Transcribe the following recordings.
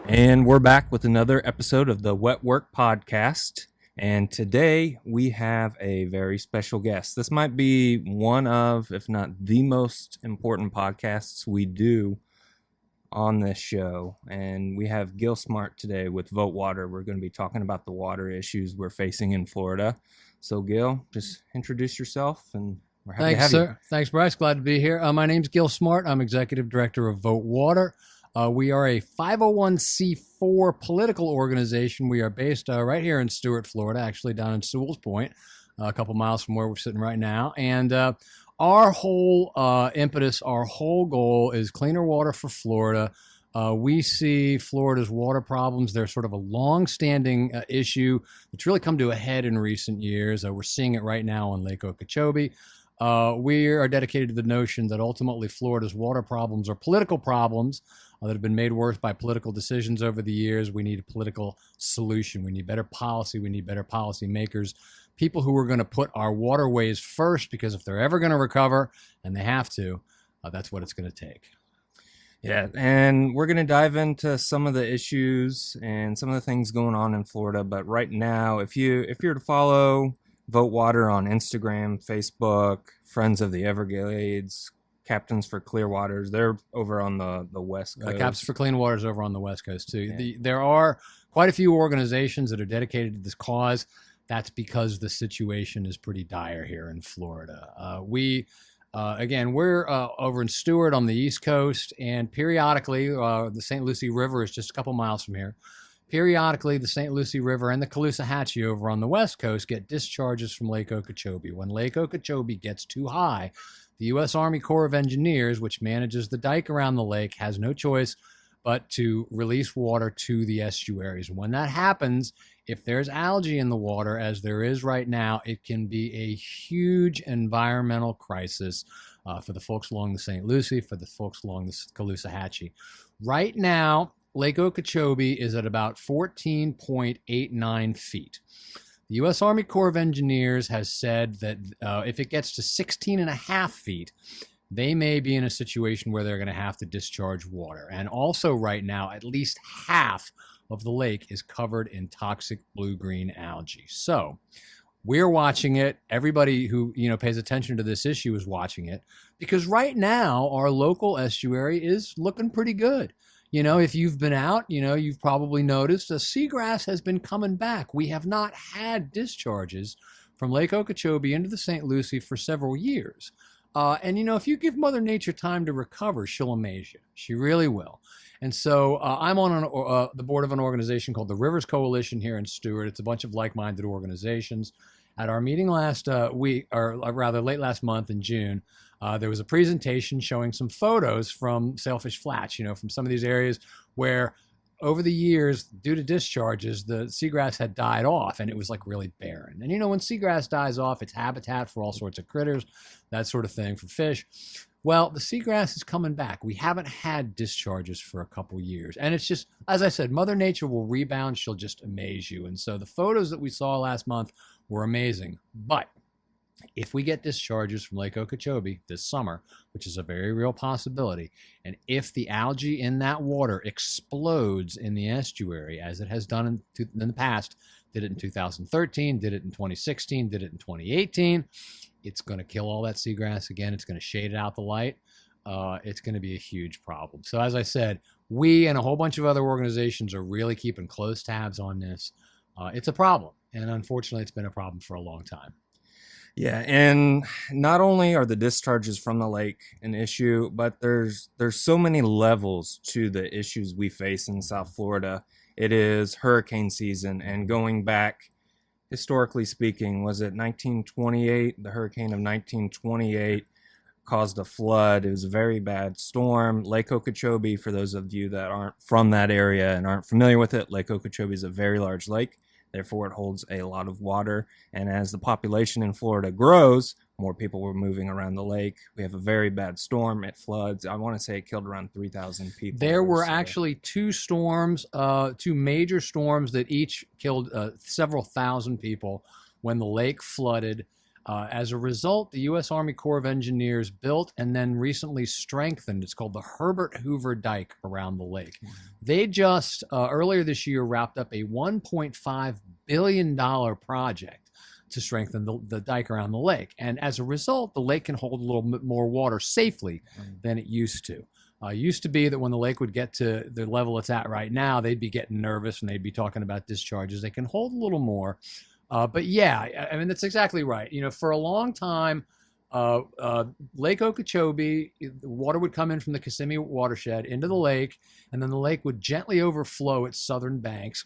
And we're back with another episode of the Wet Work Podcast. And today we have a very special guest. This might be one of, if not the most important podcasts we do on this show. And we have Gil Smart today with Vote Water. We're going to be talking about the water issues we're facing in Florida. So, Gil, just introduce yourself, and we're happy to have you. Thanks, Bryce. Glad to be here. My name's Gil Smart. I'm Executive Director of Vote Water. We are a 501c4 political organization. We are based right here in Stuart, Florida, actually down in Sewell's Point, a couple miles from where we're sitting right now. And our whole impetus, our whole goal is cleaner water for Florida. We see Florida's water problems. They're sort of a long-standing issue that's really come to a head in recent years. We're seeing it right now on Lake Okeechobee. We are dedicated to the notion that ultimately Florida's water problems are political problems that have been made worse by political decisions over the years. We need a political solution. We need better policy. We need better policy makers, people who are going to put our waterways first, because if they're ever going to recover, and they have to, that's what it's going to take. Yeah, and we're going to dive into some of the issues and some of the things going on in Florida. But right now, if you're to follow Vote Water on Instagram, Facebook, Friends of the Everglades, Captains for Clear Waters, they're over on the West Coast. Captains for Clean Waters over on the West Coast, too. Yeah. There are quite a few organizations that are dedicated to this cause. That's because the situation is pretty dire here in Florida. We're over in Stuart on the East Coast, and periodically, the St. Lucie River is just a couple miles from here. Periodically, the St. Lucie River and the Caloosahatchee over on the West Coast get discharges from Lake Okeechobee. When Lake Okeechobee gets too high, the U.S. Army Corps of Engineers, which manages the dike around the lake, has no choice but to release water to the estuaries. When that happens, if there's algae in the water, as there is right now, it can be a huge environmental crisis for the folks along the St. Lucie, for the folks along the Caloosahatchee. Right now, Lake Okeechobee is at about 14.89 feet. The U.S. Army Corps of Engineers has said that if it gets to 16.5 feet, they may be in a situation where they're going to have to discharge water. And also right now, at least half of the lake is covered in toxic blue-green algae. So we're watching it. Everybody who pays attention to this issue is watching it, because right now our local estuary is looking pretty good. If you've been out, you've probably noticed the seagrass has been coming back. We have not had discharges from Lake Okeechobee into the St. Lucie for several years. If you give Mother Nature time to recover, she'll amaze you. She really will. And so I'm on the board of an organization called the Rivers Coalition here in Stuart. It's a bunch of like-minded organizations. At our meeting last week, or rather late last month in June, there was a presentation showing some photos from Sailfish Flats, from some of these areas where over the years, due to discharges, the seagrass had died off and it was like really barren. And when seagrass dies off, it's habitat for all sorts of critters, that sort of thing, for fish. Well, the seagrass is coming back. We haven't had discharges for a couple years. And it's just, as I said, Mother Nature will rebound. She'll just amaze you. And so the photos that we saw last month were amazing. But if we get discharges from Lake Okeechobee this summer, which is a very real possibility, and if the algae in that water explodes in the estuary, as it has done in the past, did it in 2013, did it in 2016, did it in 2018, it's going to kill all that seagrass again. It's going to shade it out the light. It's going to be a huge problem. So as I said, we and a whole bunch of other organizations are really keeping close tabs on this. It's a problem, and unfortunately, it's been a problem for a long time. Yeah, and not only are the discharges from the lake an issue, but there's so many levels to the issues we face in South Florida. It is hurricane season, and going back, historically speaking, was it 1928? The hurricane of 1928 caused a flood. It was a very bad storm. Lake Okeechobee, for those of you that aren't from that area and aren't familiar with it, Lake Okeechobee is a very large lake. Therefore, it holds a lot of water. And as the population in Florida grows, more people were moving around the lake. We have a very bad storm. It floods. I want to say it killed around 3,000 people. There were actually two major storms that each killed several thousand people when the lake flooded As a result, the U.S. Army Corps of Engineers built and then recently strengthened, it's called the Herbert Hoover Dike around the lake. They just earlier this year wrapped up a $1.5 billion project to strengthen the dike around the lake. And as a result, the lake can hold a little bit more water safely than it used to. Used to be that when the lake would get to the level it's at right now, they'd be getting nervous and they'd be talking about discharges. They can hold a little more. But yeah, I mean, that's exactly right. You know, for a long time, Lake Okeechobee, the water would come in from the Kissimmee watershed into the lake, and then the lake would gently overflow its southern banks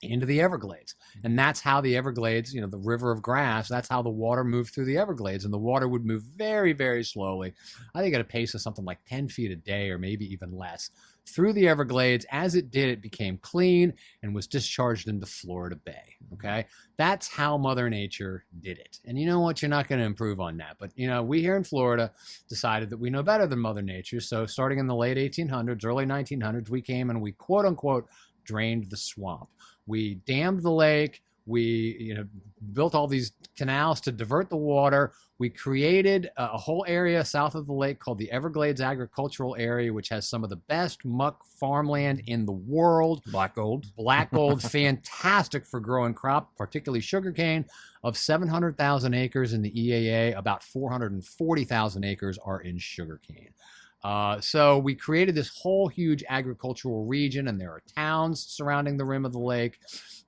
into the Everglades. And that's how the Everglades, you know, the river of grass, that's how the water moved through the Everglades. And the water would move very, very slowly. I think at a pace of something like 10 feet a day or maybe even less through the Everglades. As it did, it became clean and was discharged into Florida Bay. Okay. That's how Mother Nature did it. And you know what? You're not going to improve on that. But, you know, we here in Florida decided that we know better than Mother Nature. So starting in the late 1800s, early 1900s, we came and we quote unquote drained the swamp. We dammed the lake. We, you know, built all these canals to divert the water. We created a whole area south of the lake called the Everglades Agricultural Area, which has some of the best muck farmland in the world. Black gold. Black gold, fantastic for growing crop, particularly sugarcane. Of 700,000 acres in the EAA, about 440,000 acres are in sugarcane. So we created this whole huge agricultural region, and there are towns surrounding the rim of the lake.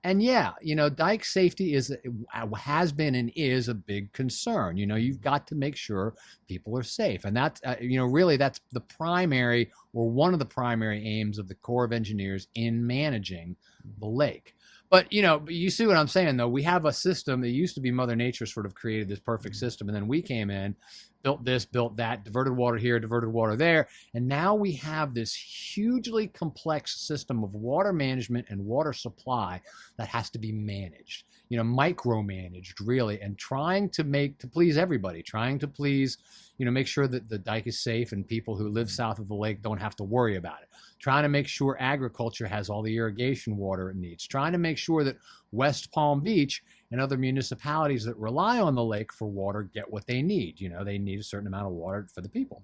And yeah, you know, dike safety has been and is a big concern. You know, you've got to make sure people are safe. And that's, you know, really that's the primary or one of the primary aims of the Corps of Engineers in managing the lake. But, you know, you see what I'm saying, though. We have a system that used to be Mother Nature sort of created this perfect system. And then we came in, built this, built that, diverted water here, diverted water there. And now we have this hugely complex system of water management and water supply that has to be managed, you know, micromanaged, really, and trying to please everybody, trying to please, you know, make sure that the dike is safe and people who live south of the lake don't have to worry about it. Trying to make sure agriculture has all the irrigation water it needs. Trying to make sure that West Palm Beach and other municipalities that rely on the lake for water get what they need. You know, they need a certain amount of water for the people.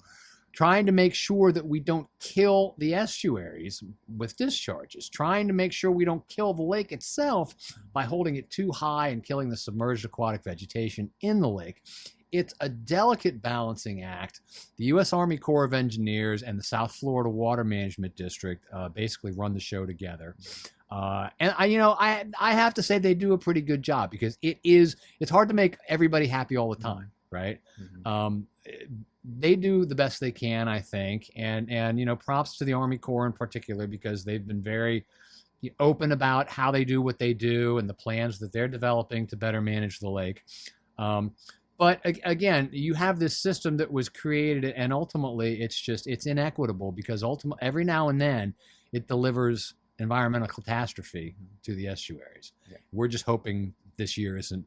Trying to make sure that we don't kill the estuaries with discharges. Trying to make sure we don't kill the lake itself by holding it too high and killing the submerged aquatic vegetation in the lake. It's a delicate balancing act. The U.S. Army Corps of Engineers and the South Florida Water Management District basically run the show together. And I have to say they do a pretty good job, because it's hard to make everybody happy all the time, right? Mm-hmm. They do the best they can, I think. And you know, props to the Army Corps in particular, because they've been very open about how they do what they do and the plans that they're developing to better manage the lake. But again, you have this system that was created, and ultimately it's inequitable, because every now and then it delivers environmental catastrophe to the estuaries. Yeah. We're just hoping this year isn't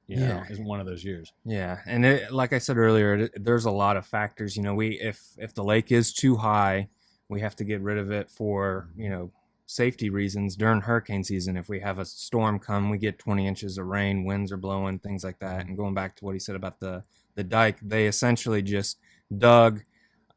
isn't one of those years. Yeah. And like I said earlier, there's a lot of factors. You know, if the lake is too high, we have to get rid of it for, you know, safety reasons during hurricane season. If we have a storm come, we get 20 inches of rain, winds are blowing, things like that. And going back to what he said about the dike, they essentially just dug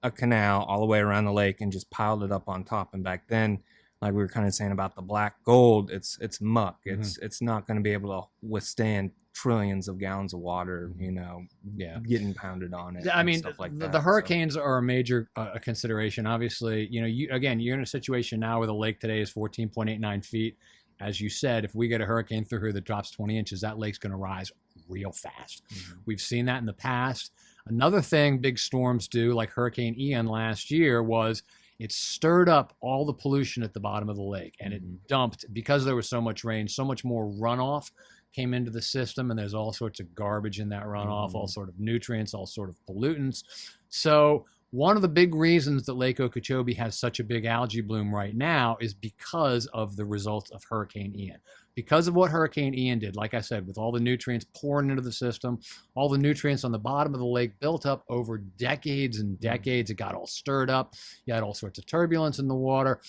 a canal all the way around the lake and just piled it up on top. And back then, like we were kind of saying about the black gold, it's muck. It's not going to be able to withstand trillions of gallons of water, you know, getting pounded on it. I mean, stuff like that. The hurricanes are a major consideration. Obviously, you know, you're in a situation now where the lake today is 14.89 feet. As you said, if we get a hurricane through here that drops 20 inches, that lake's going to rise real fast. Mm-hmm. We've seen that in the past. Another thing big storms do, like Hurricane Ian last year, was it stirred up all the pollution at the bottom of the lake, and it dumped, because there was so much rain, so much more runoff came into the system, and there's all sorts of garbage in that runoff, all sort of nutrients, all sort of pollutants. So one of the big reasons that Lake Okeechobee has such a big algae bloom right now is because of the results of Hurricane Ian. Because of what Hurricane Ian did, like I said, with all the nutrients pouring into the system, all the nutrients on the bottom of the lake built up over decades and decades. It got all stirred up. You had all sorts of turbulence in the water.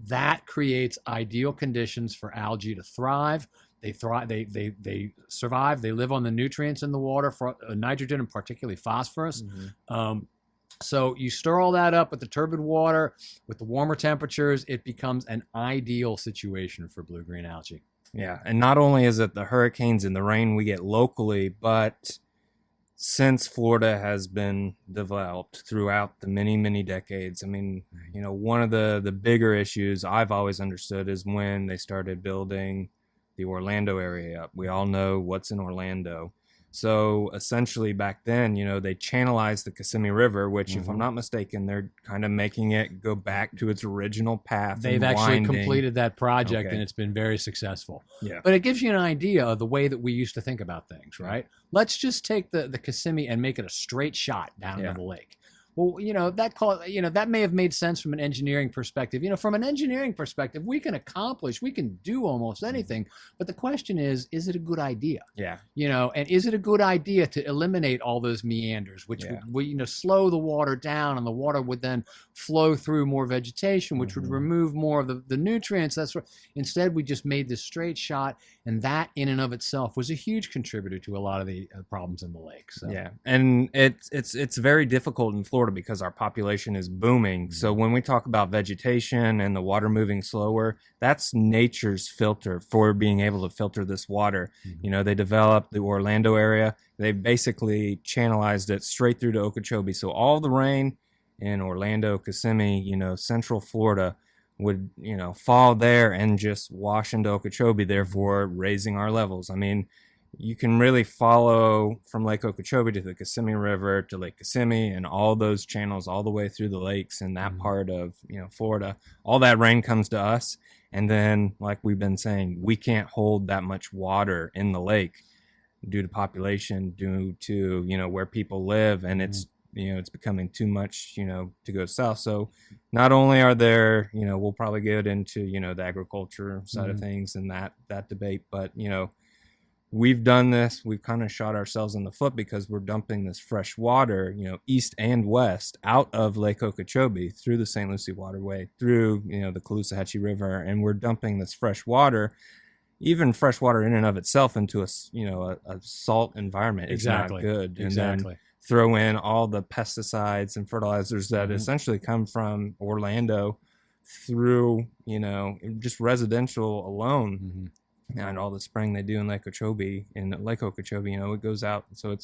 That creates ideal conditions for algae to thrive. They thrive. They survive. They live on the nutrients in the water, for nitrogen and particularly phosphorus. So you stir all that up with the turbid water, with the warmer temperatures, it becomes an ideal situation for blue-green algae. Yeah, and not only is it the hurricanes and the rain we get locally, but since Florida has been developed throughout the many, many decades, I mean, one of the bigger issues I've always understood is when they started building the Orlando area up. We all know what's in Orlando. So essentially back then, they channelized the Kissimmee River, which if I'm not mistaken, they're kind of making it go back to its original path. They've actually completed that project, and it's been very successful. Yeah. But it gives you an idea of the way that we used to think about things, right? Let's just take the Kissimmee and make it a straight shot down into the lake. Well, that may have made sense from an engineering perspective. From an engineering perspective, we can do almost anything. But the question is it a good idea? Yeah. And is it a good idea to eliminate all those meanders, which would slow the water down, and the water would then flow through more vegetation, which would remove more of the nutrients. Instead, we just made this straight shot, and that in and of itself was a huge contributor to a lot of the problems in the lake. So. Yeah, and it's very difficult in Florida because our population is booming. So when we talk about vegetation and the water moving slower, that's nature's filter for being able to filter this water. They developed the Orlando area. They basically channelized it straight through to Okeechobee. So all the rain in Orlando, Kissimmee, Central Florida would, fall there and just wash into Okeechobee, therefore raising our levels. I mean, you can really follow from Lake Okeechobee to the Kissimmee River to Lake Kissimmee and all those channels all the way through the lakes in that part of Florida. All that rain comes to us, and then, like we've been saying, we can't hold that much water in the lake due to population, due to where people live, and it's becoming too much to go south. So not only are there we'll probably get into the agriculture side of things and that debate, but we've done this. We've kind of shot ourselves in the foot because we're dumping this fresh water, east and west out of Lake Okeechobee through the St. Lucie Waterway, through, the Caloosahatchee River, and we're dumping this fresh water, even fresh water in and of itself, into a salt environment. It's not good. And then throw in all the pesticides and fertilizers that essentially come from Orlando through, just residential alone. And all the spraying they do in Lake Okeechobee, it goes out. So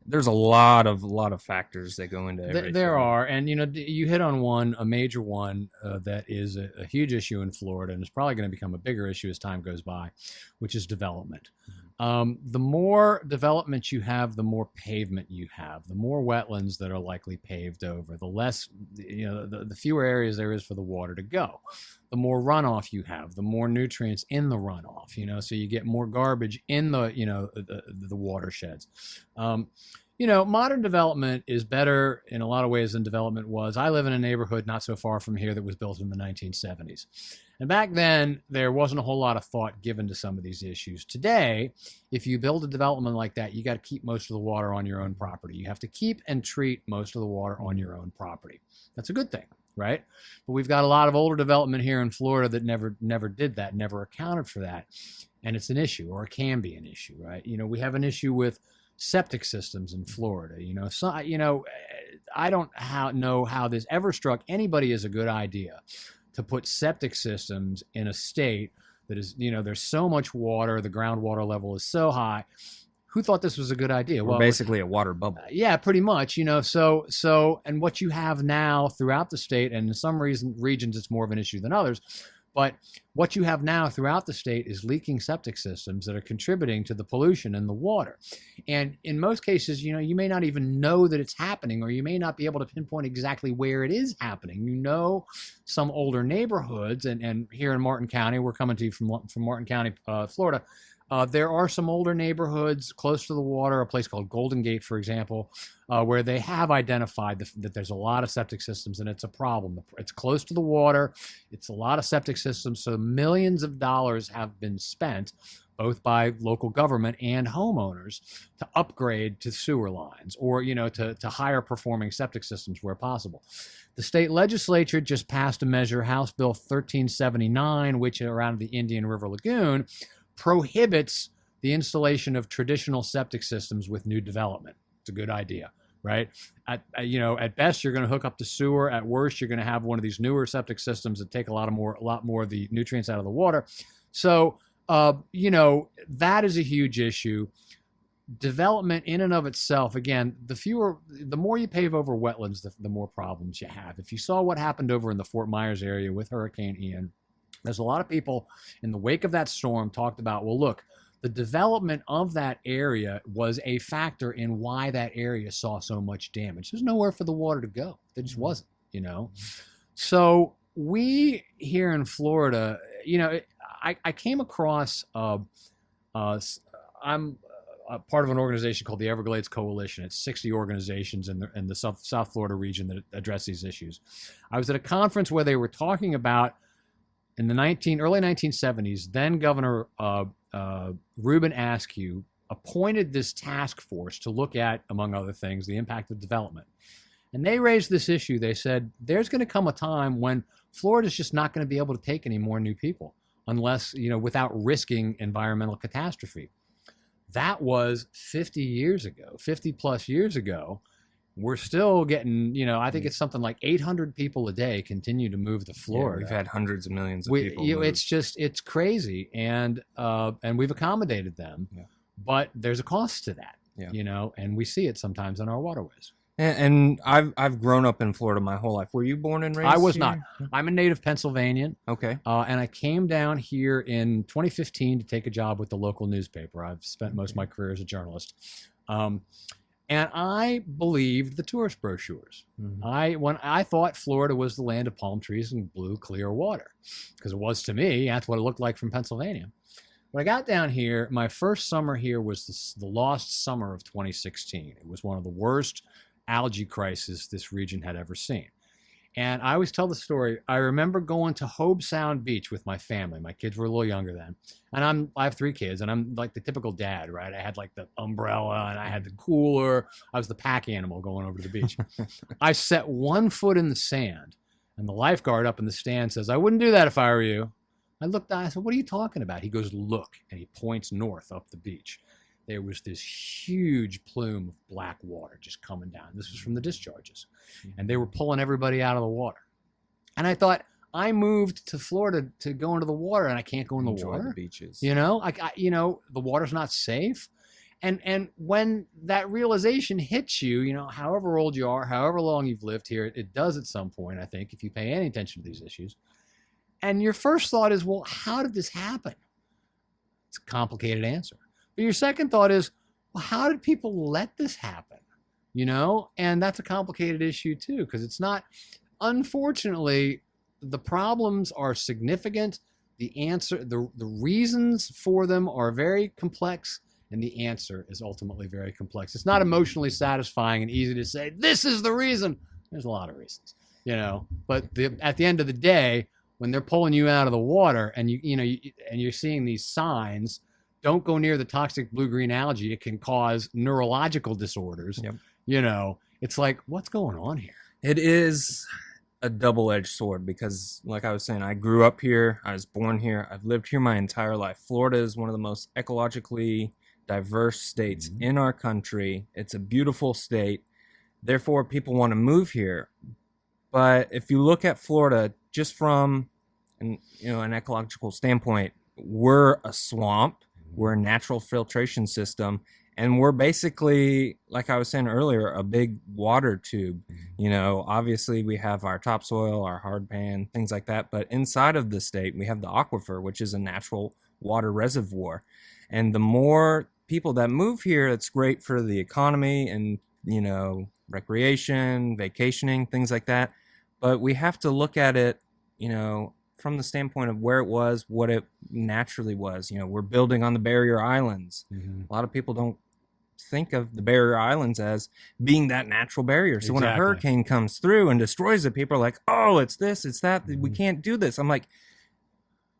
there's a lot of factors that go into everything. There are, and you hit on a major one that is a huge issue in Florida, and it's probably going to become a bigger issue as time goes by, which is development. The more development you have, the more pavement you have, the more wetlands that are likely paved over, the less, the fewer areas there is for the water to go. The more runoff you have, the more nutrients in the runoff, so you get more garbage in the watersheds. Modern development is better in a lot of ways than development was. I live in a neighborhood not so far from here that was built in the 1970s. And back then, there wasn't a whole lot of thought given to some of these issues. Today, if you build a development like that, you got to keep most of the water on your own property. You have to keep and treat most of the water on your own property. That's a good thing, right? But we've got a lot of older development here in Florida that never did that, never accounted for that. And it's an issue, or it can be an issue, right? We have an issue with septic systems in Florida. I don't know how this ever struck anybody as a good idea to put septic systems in a state that is, there's so much water, the groundwater level is so high. Who thought this was a good idea? Well, basically a water bubble. Yeah, pretty much. So, and what you have now throughout the state, and in some regions it's more of an issue than others, but what you have now throughout the state is leaking septic systems that are contributing to the pollution in the water. And in most cases, you may not even know that it's happening, or you may not be able to pinpoint exactly where it is happening. Some older neighborhoods, and here in Martin County, we're coming to you from Martin County, Florida. There are some older neighborhoods close to the water, a place called Golden Gate, for example, where they have identified that there's a lot of septic systems, and it's a problem. It's close to the water. It's a lot of septic systems, so millions of dollars have been spent, both by local government and homeowners, to upgrade to sewer lines, or to higher performing septic systems where possible. The state legislature just passed a measure, House Bill 1379, which around the Indian River Lagoon prohibits the installation of traditional septic systems with new development. It's a good idea, right? At best, you're going to hook up the sewer. At worst, you're going to have one of these newer septic systems that take a lot more of the nutrients out of the water. So, that is a huge issue. Development in and of itself, again, the more you pave over wetlands, the more problems you have. If you saw what happened over in the Fort Myers area with Hurricane Ian, there's a lot of people in the wake of that storm talked about, well, look, the development of that area was a factor in why that area saw so much damage. There's nowhere for the water to go. There just wasn't, So we here in Florida, I came across, I'm part of an organization called the Everglades Coalition. It's 60 organizations in the South Florida region that address these issues. I was at a conference where they were talking about, in the early 1970s, then Governor Reuben Askew appointed this task force to look at, among other things, the impact of development. And they raised this issue. They said, there's going to come a time when Florida's just not going to be able to take any more new people unless, without risking environmental catastrophe. That was 50 plus years ago. We're still getting, I think it's something like 800 people a day continue to move to Florida. Yeah, we've had hundreds of millions of people move. It's crazy. And we've accommodated them, but there's a cost to that, and we see it sometimes in our waterways. And I've grown up in Florida my whole life. Were you born and raised I was here? not. I'm a native Pennsylvanian. Okay. And I came down here in 2015 to take a job with the local newspaper. I've spent most of my career as a journalist. And I believed the tourist brochures. When I thought Florida was the land of palm trees and blue, clear water, because it was to me. That's what it looked like from Pennsylvania. When I got down here, my first summer here was the lost summer of 2016. It was one of the worst algae crisis this region had ever seen. And I always tell the story. I remember going to Hobe Sound Beach with my family. My kids were a little younger then. And I have 3 kids, and I'm like the typical dad, right? I had like the umbrella, and I had the cooler. I was the pack animal going over to the beach. I set 1 foot in the sand, and the lifeguard up in the stand says, "I wouldn't do that if I were you." I looked down, I said, "What are you talking about?" He goes, "Look," and he points north up the beach. There was this huge plume of black water just coming down. This was from the discharges. And they were pulling everybody out of the water. And I thought, I moved to Florida to go into the water, and I can't go in the water. The beaches. The water's not safe. And when that realization hits you, however old you are, however long you've lived here, it does at some point, I think, if you pay any attention to these issues. And your first thought is, well, how did this happen? It's a complicated answer. But your second thought is, well, how did people let this happen? And that's a complicated issue too, because it's not, unfortunately, the problems are significant. The answer, the reasons for them are very complex, and the answer is ultimately very complex. It's not emotionally satisfying and easy to say, this is the reason. There's a lot of reasons, but at the end of the day, when they're pulling you out of the water and you're seeing these signs, don't go near the toxic blue-green algae. It can cause neurological disorders. Yep. It's like, what's going on here? It is a double-edged sword because, like I was saying, I grew up here. I was born here. I've lived here my entire life. Florida is one of the most ecologically diverse states in our country. It's a beautiful state. Therefore, people want to move here. But if you look at Florida just from an ecological standpoint, we're a swamp. We're a natural filtration system, and we're basically, like I was saying earlier, a big water tube. Obviously we have our topsoil, our hard pan, things like that, but inside of the state, we have the aquifer, which is a natural water reservoir. And the more people that move here, it's great for the economy and, recreation, vacationing, things like that. But we have to look at it, from the standpoint of where it was, what it naturally was. We're building on the barrier islands. A lot of people don't think of the barrier islands as being that natural barrier. So when a hurricane comes through and destroys it, people are like, oh, it's this, it's that. We can't do this. I'm like,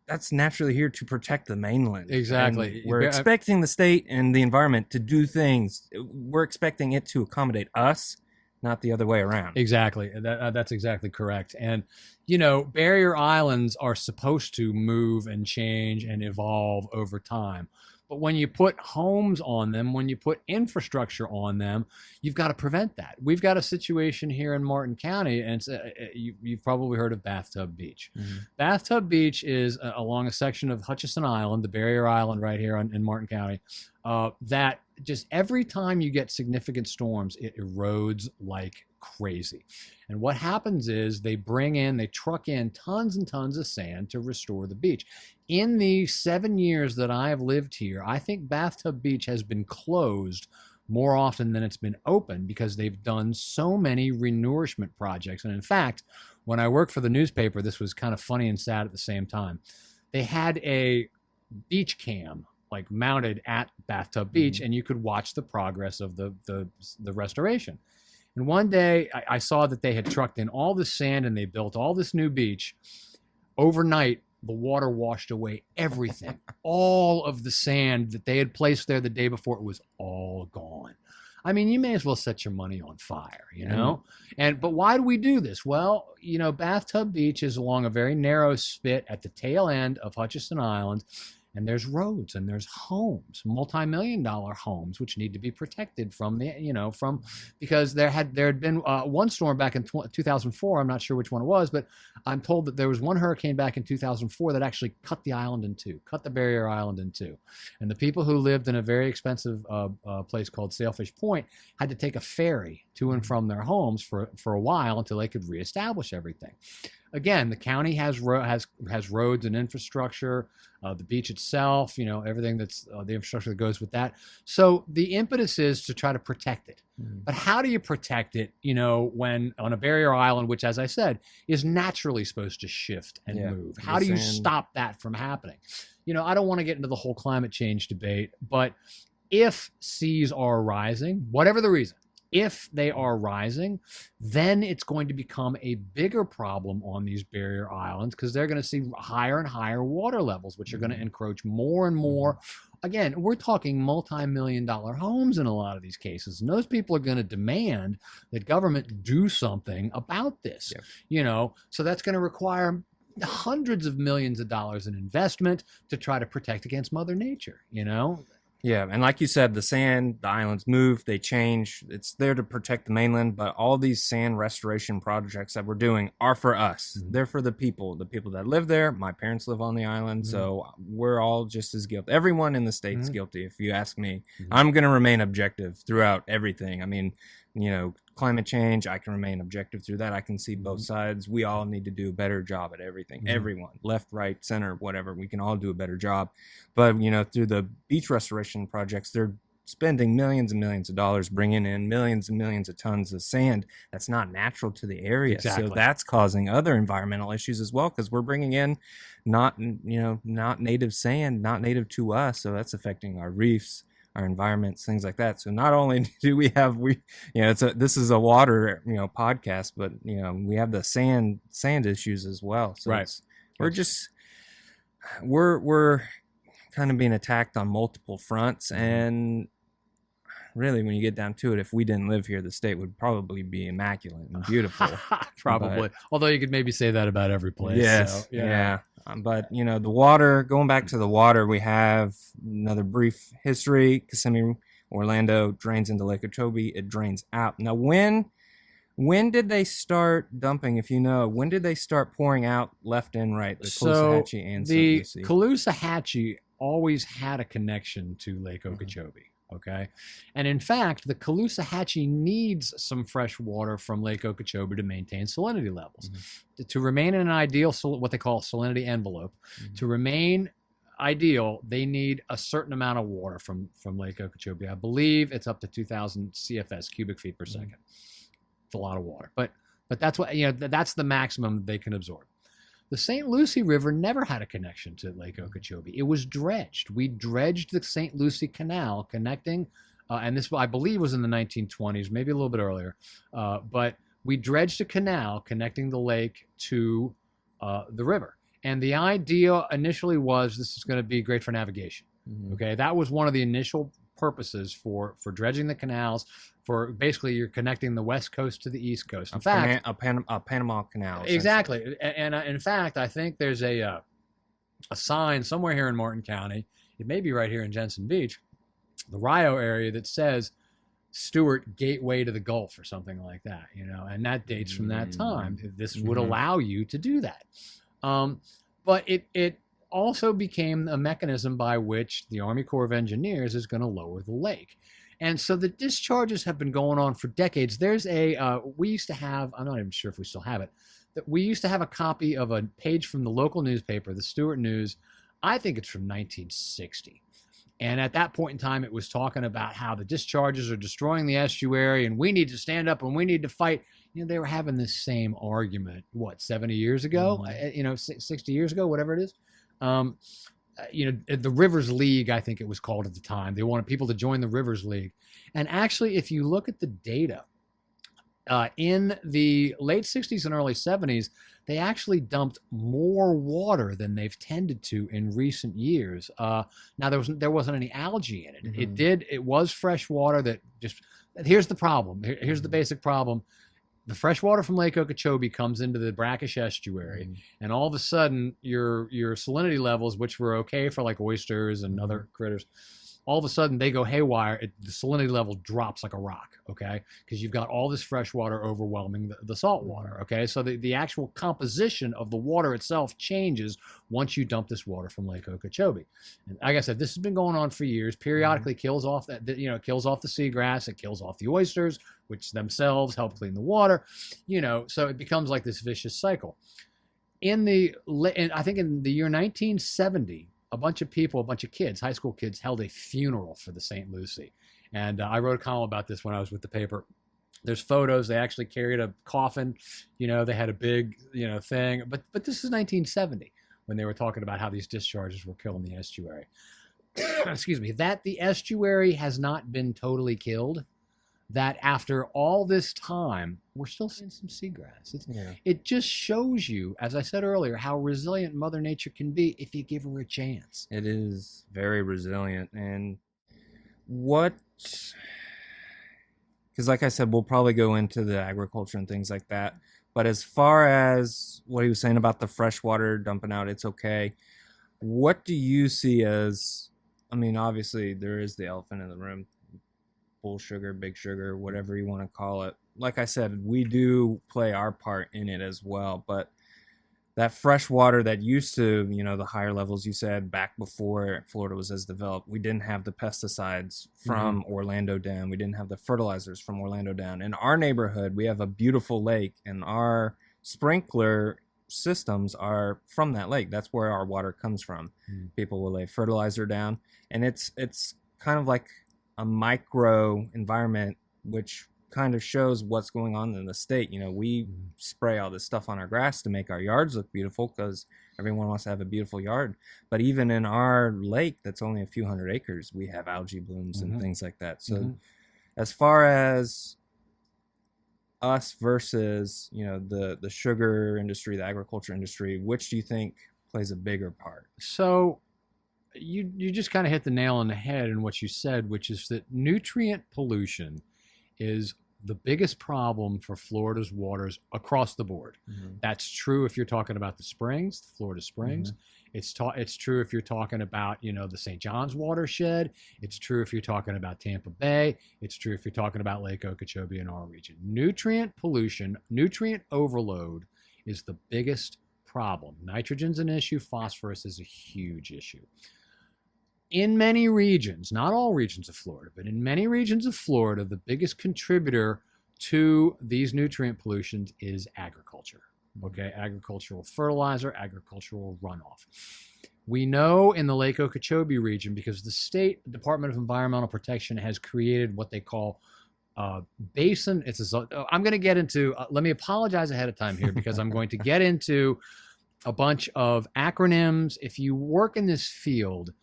that's naturally here to protect the mainland. Exactly. And we're expecting the state and the environment to do things. We're expecting it to accommodate us, not the other way around. Exactly. That's exactly correct. And, barrier islands are supposed to move and change and evolve over time. But when you put homes on them, when you put infrastructure on them, you've got to prevent that. We've got a situation here in Martin County, and you've probably heard of Bathtub Beach. Mm-hmm. Bathtub Beach is along a section of Hutchison Island, the barrier island right here in Martin County, that just every time you get significant storms, it erodes like crazy. And what happens is they truck in tons and tons of sand to restore the beach. In the 7 years that I have lived here, I think Bathtub Beach has been closed more often than it's been open because they've done so many renourishment projects. And in fact, when I worked for the newspaper, this was kind of funny and sad at the same time. They had a beach cam like mounted at Bathtub Beach, and you could watch the progress of the restoration. And one day I saw that they had trucked in all this sand and they built all this new beach. Overnight, the water washed away everything. All of the sand that they had placed there the day before, it was all gone. I mean, you may as well set your money on fire, But why do we do this? Well, Bathtub Beach is along a very narrow spit at the tail end of Hutchison Island. And there's roads and there's homes, multi-million-dollar homes, which need to be protected from because there had been one storm back in 2004. I'm not sure which one it was, but I'm told that there was one hurricane back in 2004 that actually cut the island in two, cut the barrier island in two. And the people who lived in a very expensive place called Sailfish Point had to take a ferry to and from their homes for a while until they could reestablish everything. Again, the county has roads and infrastructure, the beach itself, everything that's the infrastructure that goes with that. So the impetus is to try to protect it. Mm. But how do you protect it, when on a barrier island, which, as I said, is naturally supposed to shift and move? How do you stop that from happening? I don't want to get into the whole climate change debate, but if seas are rising, whatever the reason, if they are rising, then it's going to become a bigger problem on these barrier islands because they're going to see higher and higher water levels, which are going to encroach more and more. Again, we're talking multi-million-dollar homes in a lot of these cases, and those people are going to demand that government do something about this. So that's going to require hundreds of millions of dollars in investment to try to protect against Mother Nature, Yeah, and like you said, the islands move, they change. It's there to protect the mainland, but all these sand restoration projects that we're doing are for us. Mm-hmm. They're for the people that live there. My parents live on the island, so we're all just as guilty. Everyone in the state's guilty, if you ask me. Mm-hmm. I'm going to remain objective throughout everything. I mean, climate change, I can remain objective through that. I can see both sides. We all need to do a better job at everything. Everyone, left, right, center, whatever, we can all do a better job. But, through the beach restoration projects, they're spending millions and millions of dollars, bringing in millions and millions of tons of sand that's not natural to the area. Exactly. So that's causing other environmental issues as well, because we're bringing in not native sand, not native to us. So that's affecting our reefs, our environments, things like that. So not only do this is a water podcast, but we have the sand issues as well. So right. We're kind of being attacked on multiple fronts, and really, when you get down to it, if we didn't live here, the state would probably be immaculate and beautiful. Probably. Although you could maybe say that about every place. Yes. So, yeah. But, the water, going back to the water, we have another brief history. Kissimmee, Orlando drains into Lake Okeechobee. It drains out. Now, when did they start dumping, if when did they start pouring out left and right? The Caloosahatchee and St. Lucie. The Caloosahatchee always had a connection to Lake Okeechobee. Okay. And in fact, the Caloosahatchee needs some fresh water from Lake Okeechobee to maintain salinity levels. Mm-hmm. To remain in an ideal, what they call salinity envelope, to remain ideal, they need a certain amount of water from Lake Okeechobee. I believe it's up to 2,000 CFS, cubic feet per second. It's a lot of water. But that's what, that's the maximum they can absorb. The St. Lucie River never had a connection to Lake Okeechobee. It was dredged. We dredged the St. Lucie Canal connecting, and this, I believe, was in the 1920s, maybe a little bit earlier. But we dredged a canal connecting the lake to the river. And the idea initially was this is going to be great for navigation. Mm-hmm. Okay, that was one of the initial purposes for dredging the canals, for basically you're connecting the West Coast to the East Coast. In fact, a Panama Canal. exactly. And in fact, I think there's a sign somewhere here in Martin County. It may be right here in Jensen Beach, the Rio area, that says Stewart Gateway to the Gulf or something like that, you know, and that dates from that time. This would allow you to do that. But it also became a mechanism by which the Army Corps of Engineers is going to lower the lake. And so the discharges have been going on for decades. There's we used to have, I'm not even sure if we still have it, that we used to have a copy of a page from the local newspaper, the Stewart News. I think it's from 1960. And at that point in time, it was talking about how the discharges are destroying the estuary and we need to stand up and we need to fight. You know, they were having this same argument, 70 years ago, 60 years ago, whatever it is. The Rivers League, I think it was called at the time. They wanted people to join the Rivers League. And actually, if you look at the data, in the late 60s and early 70s, they actually dumped more water than they've tended to in recent years. Now, there wasn't any algae in it. It was fresh water that just, here's the problem. Here's the basic problem. The fresh water from Lake Okeechobee comes into the Brackish Estuary, and all of a sudden your salinity levels, which were okay for like oysters and other critters, all of a sudden they go haywire. The salinity level drops like a rock, okay? Because you've got all this fresh water overwhelming the salt water, okay? So the actual composition of the water itself changes once you dump this water from Lake Okeechobee. And like I said, this has been going on for years. Periodically kills off kills off the seagrass, it kills off the oysters, which themselves help clean the water, so it becomes like this vicious cycle. I think in the year 1970, a bunch of kids, high school kids, held a funeral for the St. Lucie. And I wrote a column about this when I was with the paper. There's photos. They actually carried a coffin. They had a big, thing. But this is 1970 when they were talking about how these discharges were killing the estuary. Excuse me. That the estuary has not been totally killed. That after all this time, we're still seeing some seagrass. It just shows you, as I said earlier, how resilient Mother Nature can be if you give her a chance. It is very resilient. And because like I said, we'll probably go into the agriculture and things like that. But as far as what he was saying about the fresh water dumping out, it's okay. What do you see as, obviously there is the elephant in the room. Bull sugar, big sugar, whatever you want to call it. Like I said, we do play our part in it as well. But that fresh water that used to, the higher levels you said back before Florida was as developed, we didn't have the pesticides from Orlando down. We didn't have the fertilizers from Orlando down. In our neighborhood, we have a beautiful lake, and our sprinkler systems are from that lake. That's where our water comes from. People will lay fertilizer down, and it's kind of like a micro environment, which kind of shows what's going on in the state. We spray all this stuff on our grass to make our yards look beautiful because everyone wants to have a beautiful yard. But even in our lake, that's only a few hundred acres, we have algae blooms and things like that. So as far as us versus, the sugar industry, the agriculture industry, which do you think plays a bigger part? So you just kind of hit the nail on the head in what you said, which is that nutrient pollution is the biggest problem for Florida's waters across the board. That's true if you're talking about the springs, the Florida Springs. It's true if you're talking about, the St. John's watershed. It's true if you're talking about Tampa Bay. It's true if you're talking about Lake Okeechobee in our region. Nutrient pollution, nutrient overload is the biggest problem. Nitrogen's an issue. Phosphorus is a huge issue. In many regions, not all regions of Florida, but in many regions of Florida, the biggest contributor to these nutrient pollutions is agriculture. Okay, agricultural fertilizer, agricultural runoff. We know in the Lake Okeechobee region, because the State Department of Environmental Protection has created what they call basin. I'm going to get into, let me apologize ahead of time here because I'm going to get into a bunch of acronyms. If you work in this field,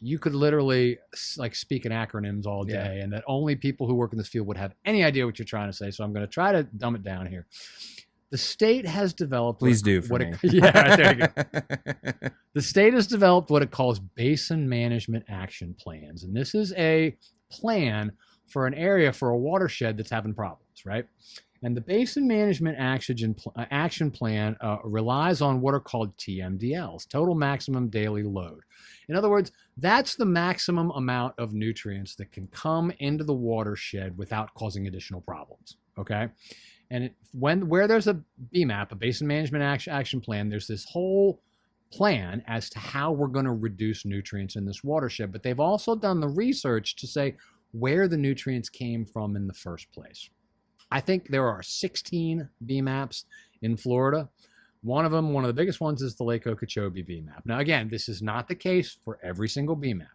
you could literally speak in acronyms all day, and that only people who work in this field would have any idea what you're trying to say. So I'm going to try to dumb it down here. The state has developed. Please do for me. There you go. The state has developed what it calls basin management action plans, and this is a plan for an area, for a watershed that's having problems, right? And the Basin Management Action Plan relies on what are called TMDLs, total maximum daily load. In other words, that's the maximum amount of nutrients that can come into the watershed without causing additional problems, okay? And where there's a BMAP, a Basin Management Action Plan, there's this whole plan as to how we're going to reduce nutrients in this watershed. But they've also done the research to say where the nutrients came from in the first place. I think there are 16 BMAPs in Florida. One of the biggest ones, is the Lake Okeechobee BMAP. Now, again, this is not the case for every single BMAP,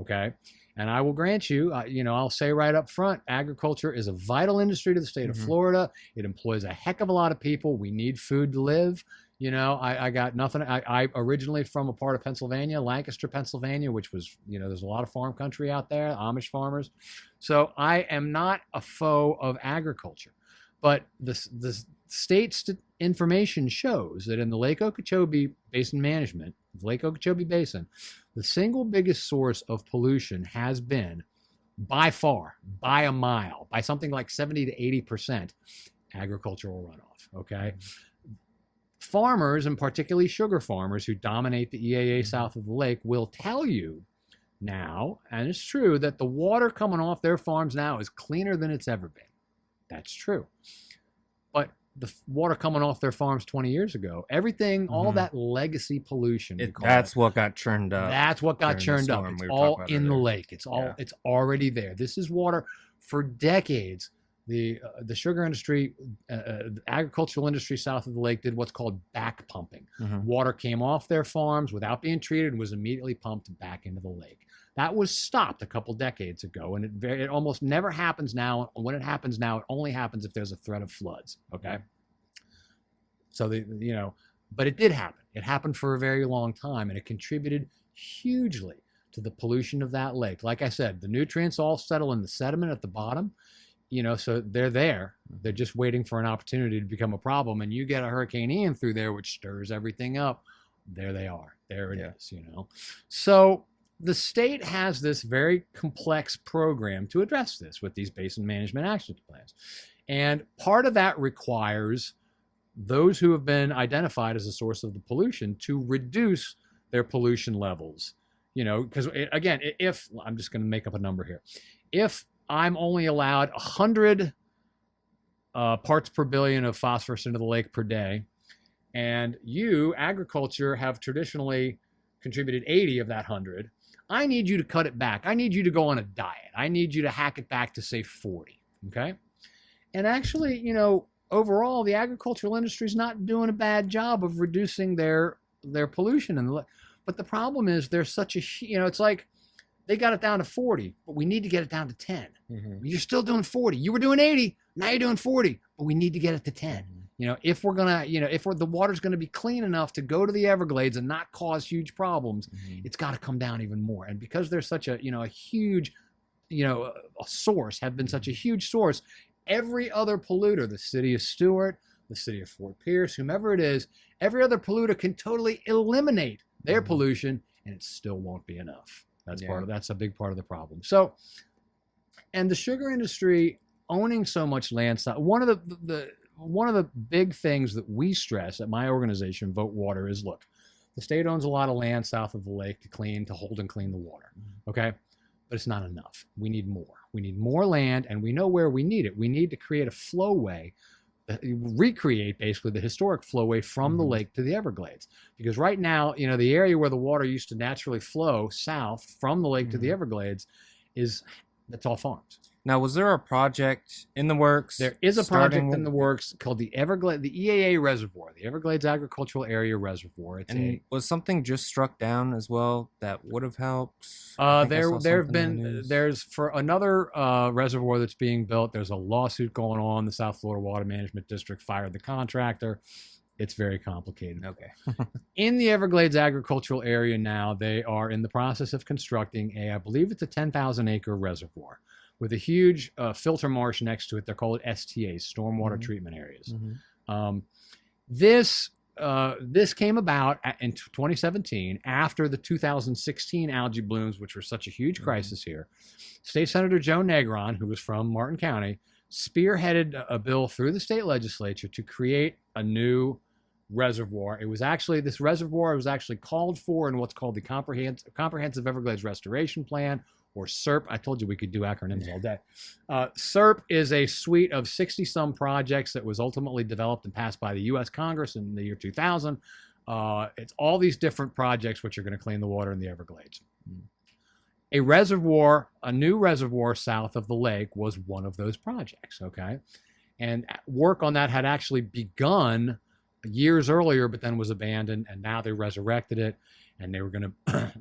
okay? And I will grant you, I'll say right up front, agriculture is a vital industry to the state of Florida. It employs a heck of a lot of people. We need food to live. I got nothing. I originally from a part of Pennsylvania, Lancaster, Pennsylvania, which was, there's a lot of farm country out there, Amish farmers. So I am not a foe of agriculture, but the state's information shows that in the Lake Okeechobee Basin Management, Lake Okeechobee Basin, the single biggest source of pollution has been, by far, by a mile, by something like 70 to 80%, agricultural runoff, okay? Farmers, and particularly sugar farmers who dominate the EAA south of the lake, will tell you now, and it's true, that the water coming off their farms now is cleaner than it's ever been. That's true. But the water coming off their farms 20 years ago, everything, all that legacy pollution, that's what got churned up. That's what got churned up. It's all in the lake. It's already there. This is water for decades. The sugar industry, the agricultural industry south of the lake did what's called back pumping. Water came off their farms without being treated and was immediately pumped back into the lake. That was stopped a couple decades ago, and it almost never happens now. When it happens now, it only happens if there's a threat of floods. Okay, so but it did happen. It happened for a very long time, and it contributed hugely to the pollution of that lake. Like I said, the nutrients all settle in the sediment at the bottom. So they're there. They're just waiting for an opportunity to become a problem. And you get a Hurricane Ian through there, which stirs everything up. There they are. There it is, So the state has this very complex program to address this with these basin management action plans. And part of that requires those who have been identified as a source of the pollution to reduce their pollution levels. Because again, if I'm just going to make up a number here, if I'm only allowed 100 parts per billion of phosphorus into the lake per day, and you, agriculture, have traditionally contributed 80 of that 100, I need you to cut it back. I need you to go on a diet. I need you to hack it back to, say, 40, okay? And actually, overall, the agricultural industry is not doing a bad job of reducing their pollution. But the problem is there's such a, it's like, they got it down to 40, but we need to get it down to 10. You're still doing 40. You were doing 80, now you're doing 40, but we need to get it to 10. If we're gonna, if the water's gonna be clean enough to go to the Everglades and not cause huge problems, it's got to come down even more. And because there's such a, a huge, a source, have been such a huge source, every other polluter, the city of Stuart, the city of Fort Pierce, whomever it is, every other polluter can totally eliminate their pollution, and it still won't be enough. That's a big part of the problem. So, and the sugar industry owning so much land, one of the big things that we stress at my organization, Vote Water, is look, the state owns a lot of land south of the lake to hold and clean the water. Okay, but it's not enough. We need more. We need more land, and we know where we need it. We need to create a flowway, recreate basically the historic flowway from the lake to the Everglades. Because right now, the area where the water used to naturally flow south from the lake to the Everglades that's all farms. Now, was there a project in the works? There is a project in the works called the EAA Reservoir, the Everglades Agricultural Area Reservoir. Was something just struck down as well that would have helped? There's for another reservoir that's being built. There's a lawsuit going on. The South Florida Water Management District fired the contractor. It's very complicated. Okay. In the Everglades agricultural area now, they are in the process of constructing I believe it's a 10,000 acre reservoir with a huge filter marsh next to it. They're called STAs, stormwater treatment areas. This this came about in 2017 after the 2016 algae blooms, which were such a huge crisis here. State Senator Joe Negron, who was from Martin County, spearheaded a bill through the state legislature to create a new reservoir. This reservoir was actually called for in what's called the Comprehensive Everglades Restoration Plan, or SERP. I told you we could do acronyms all day. SERP is a suite of 60-some projects that was ultimately developed and passed by the U.S. Congress in the year 2000. It's all these different projects which are going to clean the water in the Everglades. A new reservoir south of the lake was one of those projects, okay? And work on that had actually begun years earlier, but then was abandoned, and now they resurrected it. And they were going to,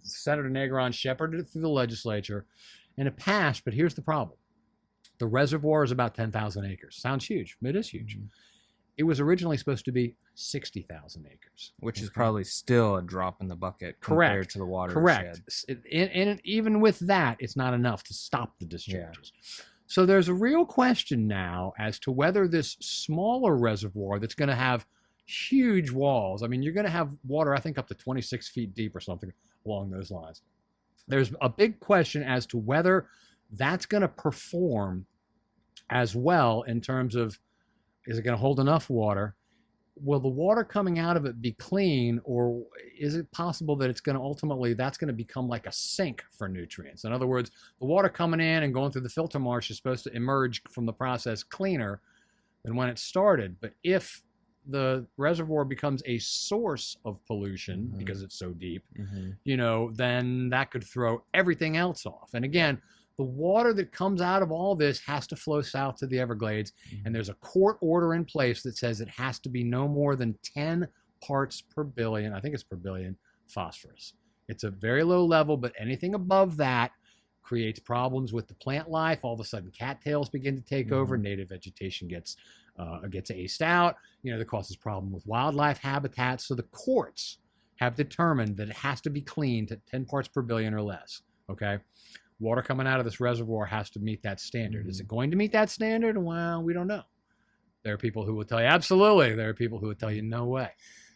Senator Negron shepherded it through the legislature, and it passed. But here's the problem. The reservoir is about 10,000 acres. Sounds huge. It is huge. Mm-hmm. It was originally supposed to be 60,000 acres. Which is probably still a drop in the bucket compared to the watershed. Correct. And even with that, it's not enough to stop the discharges. Yeah. So there's a real question now as to whether this smaller reservoir that's going to have huge walls. I mean, you're going to have water, I think, up to 26 feet deep or something along those lines. There's a big question as to whether that's going to perform as well in terms of, is it going to hold enough water? Will the water coming out of it be clean, or is it possible that it's going to ultimately, that's going to become like a sink for nutrients? In other words, the water coming in and going through the filter marsh is supposed to emerge from the process cleaner than when it started. But if the reservoir becomes a source of pollution because it's so deep, then that could throw everything else off. And again, the water that comes out of all this has to flow south to the Everglades, and there's a court order in place that says it has to be no more than 10 parts per billion, I think it's per billion, phosphorus. It's a very low level, but anything above that creates problems with the plant life. All of a sudden, cattails begin to take over, native vegetation gets aced out, that causes problem with wildlife habitats. So the courts have determined that it has to be cleaned to 10 parts per billion or less, okay? Water coming out of this reservoir has to meet that standard. Is it going to meet that standard? Well, we don't know. There are people who will tell you absolutely. There are people who will tell you no way.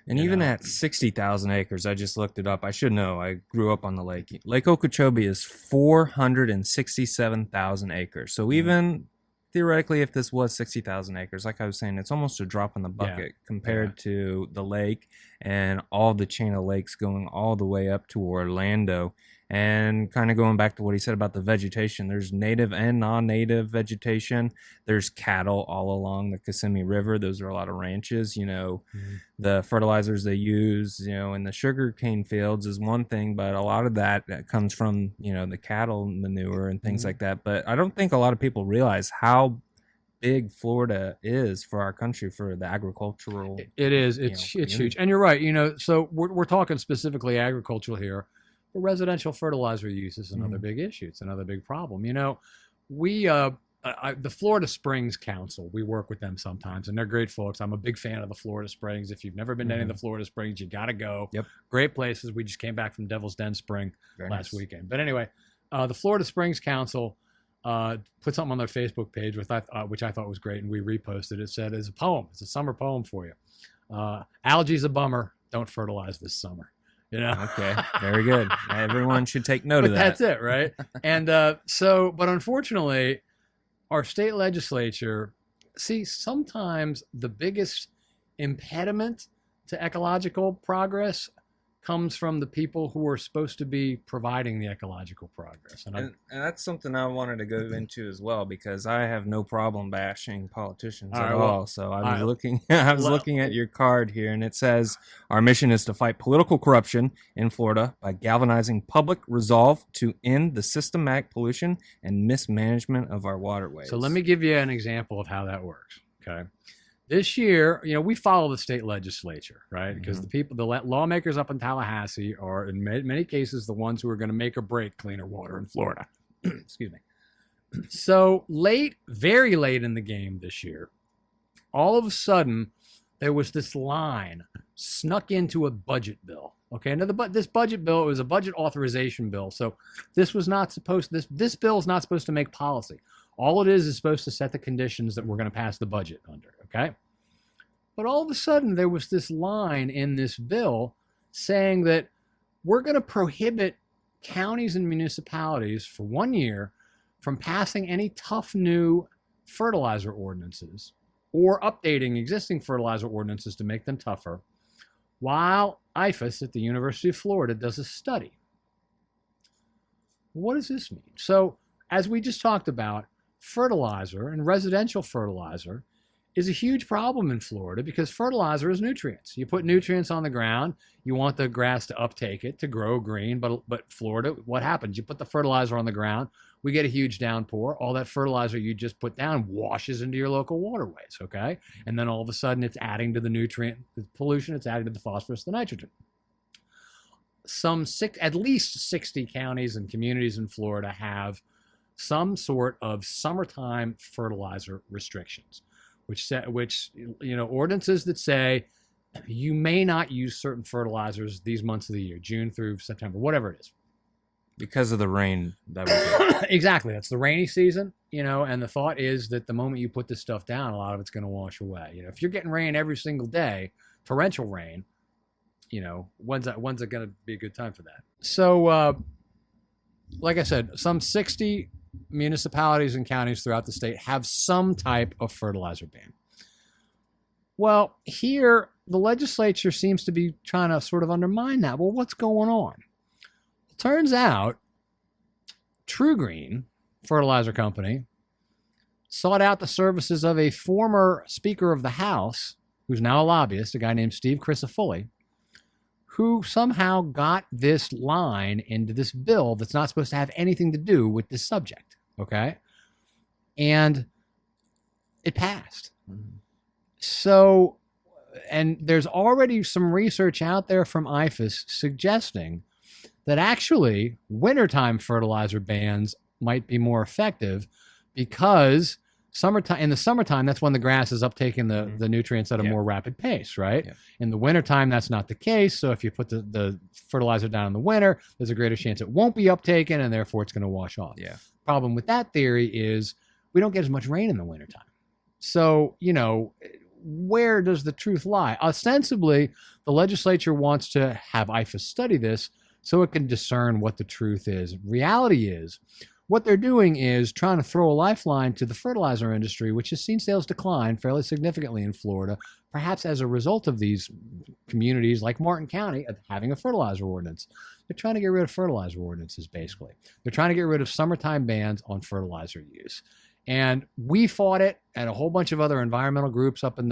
And even at 60,000 acres, I just looked it up. I should know. I grew up on the lake. Lake Okeechobee is 467,000 acres. So even theoretically, if this was 60,000 acres, like I was saying, it's almost a drop in the bucket compared to the lake and all the chain of lakes going all the way up to Orlando. And kind of going back to what he said about the vegetation, there's native and non-native vegetation. There's cattle all along the Kissimmee River. Those are a lot of ranches. The fertilizers they use, in the sugarcane fields is one thing, but a lot of that comes from, the cattle manure and things like that. But I don't think a lot of people realize how big Florida is for our country, for the agricultural. It is. It's huge. And you're right. So we're talking specifically agricultural here. But residential fertilizer use is another big issue. It's another big problem. We, the Florida Springs Council, we work with them sometimes, and they're great folks. I'm a big fan of the Florida Springs. If you've never been to any of the Florida Springs, you got to go. Yep. Great places. We just came back from Devil's Den Spring last weekend. But anyway, the Florida Springs Council put something on their Facebook page, which I thought was great, and we reposted. It said, it's a poem. It's a summer poem for you. Algae's a bummer. Don't fertilize this summer. Okay, very good. Everyone should take note of that. That's it, right? And but unfortunately, our state legislature, sometimes the biggest impediment to ecological progress comes from the people who are supposed to be providing the ecological progress. And that's something I wanted to go into as well, because I have no problem bashing politicians at all. So I was looking at your card here, and it says, our mission is to fight political corruption in Florida by galvanizing public resolve to end the systematic pollution and mismanagement of our waterways. So let me give you an example of how that works, okay? This year, we follow the state legislature, right? Because the lawmakers up in Tallahassee are, in many cases, the ones who are going to make or break cleaner water in Florida. Excuse me. So very late in the game this year, all of a sudden, there was this line snuck into a budget bill. Okay, now this budget bill, it was a budget authorization bill. So this bill is not supposed to make policy. All it is supposed to set the conditions that we're going to pass the budget under, okay? But all of a sudden, there was this line in this bill saying that we're going to prohibit counties and municipalities for 1 year from passing any tough new fertilizer ordinances or updating existing fertilizer ordinances to make them tougher, while IFAS at the University of Florida does a study. What does this mean? So, as we just talked about, fertilizer and residential fertilizer is a huge problem in Florida because fertilizer is nutrients. You put nutrients on the ground, you want the grass to uptake it, to grow green, but Florida, what happens? You put the fertilizer on the ground, we get a huge downpour, all that fertilizer you just put down washes into your local waterways, okay? And then all of a sudden it's adding to the nutrient the pollution, it's adding to the phosphorus, the nitrogen. At least 60 counties and communities in Florida have some sort of summertime fertilizer restrictions, which ordinances that say you may not use certain fertilizers these months of the year, June through September, whatever it is. Because of the rain that we get. Exactly. That's the rainy season, and the thought is that the moment you put this stuff down, a lot of it's going to wash away. If you're getting rain every single day, torrential rain, when's it going to be a good time for that? So, like I said, some 60 municipalities and counties throughout the state have some type of fertilizer ban. Well, here, the legislature seems to be trying to sort of undermine that. Well, what's going on? It turns out TruGreen Fertilizer Company sought out the services of a former Speaker of the House, who's now a lobbyist, a guy named Steve Crisafulli, who somehow got this line into this bill that's not supposed to have anything to do with this subject, okay? And it passed. Mm-hmm. So, and there's already some research out there from IFAS suggesting that actually wintertime fertilizer bans might be more effective because in the summertime, that's when the grass is uptaking the nutrients at a more rapid pace, right? Yeah. In the wintertime, that's not the case. So if you put the fertilizer down in the winter, there's a greater chance it won't be uptaken, and therefore it's going to wash off. Yeah. Problem with that theory is we don't get as much rain in the wintertime. So, where does the truth lie? Ostensibly, the legislature wants to have IFAS study this so it can discern what the truth is. Reality is, what they're doing is trying to throw a lifeline to the fertilizer industry, which has seen sales decline fairly significantly in Florida, perhaps as a result of these communities like Martin County having a fertilizer ordinance. They're trying to get rid of fertilizer ordinances, basically. They're trying to get rid of summertime bans on fertilizer use. And we fought it, and a whole bunch of other environmental groups up in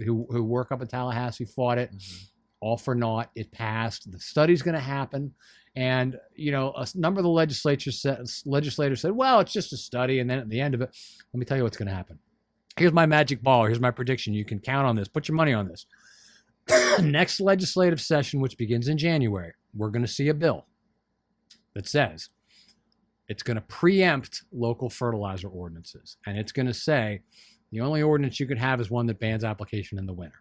who work up in Tallahassee fought it. Mm-hmm. All for naught. It passed. The study's going to happen. And, a number of the legislators said, well, it's just a study. And then at the end of it, let me tell you what's going to happen. Here's my magic ball. Here's my prediction. You can count on this. Put your money on this. Next legislative session, which begins in January, we're going to see a bill that says it's going to preempt local fertilizer ordinances. And it's going to say the only ordinance you can have is one that bans application in the winter.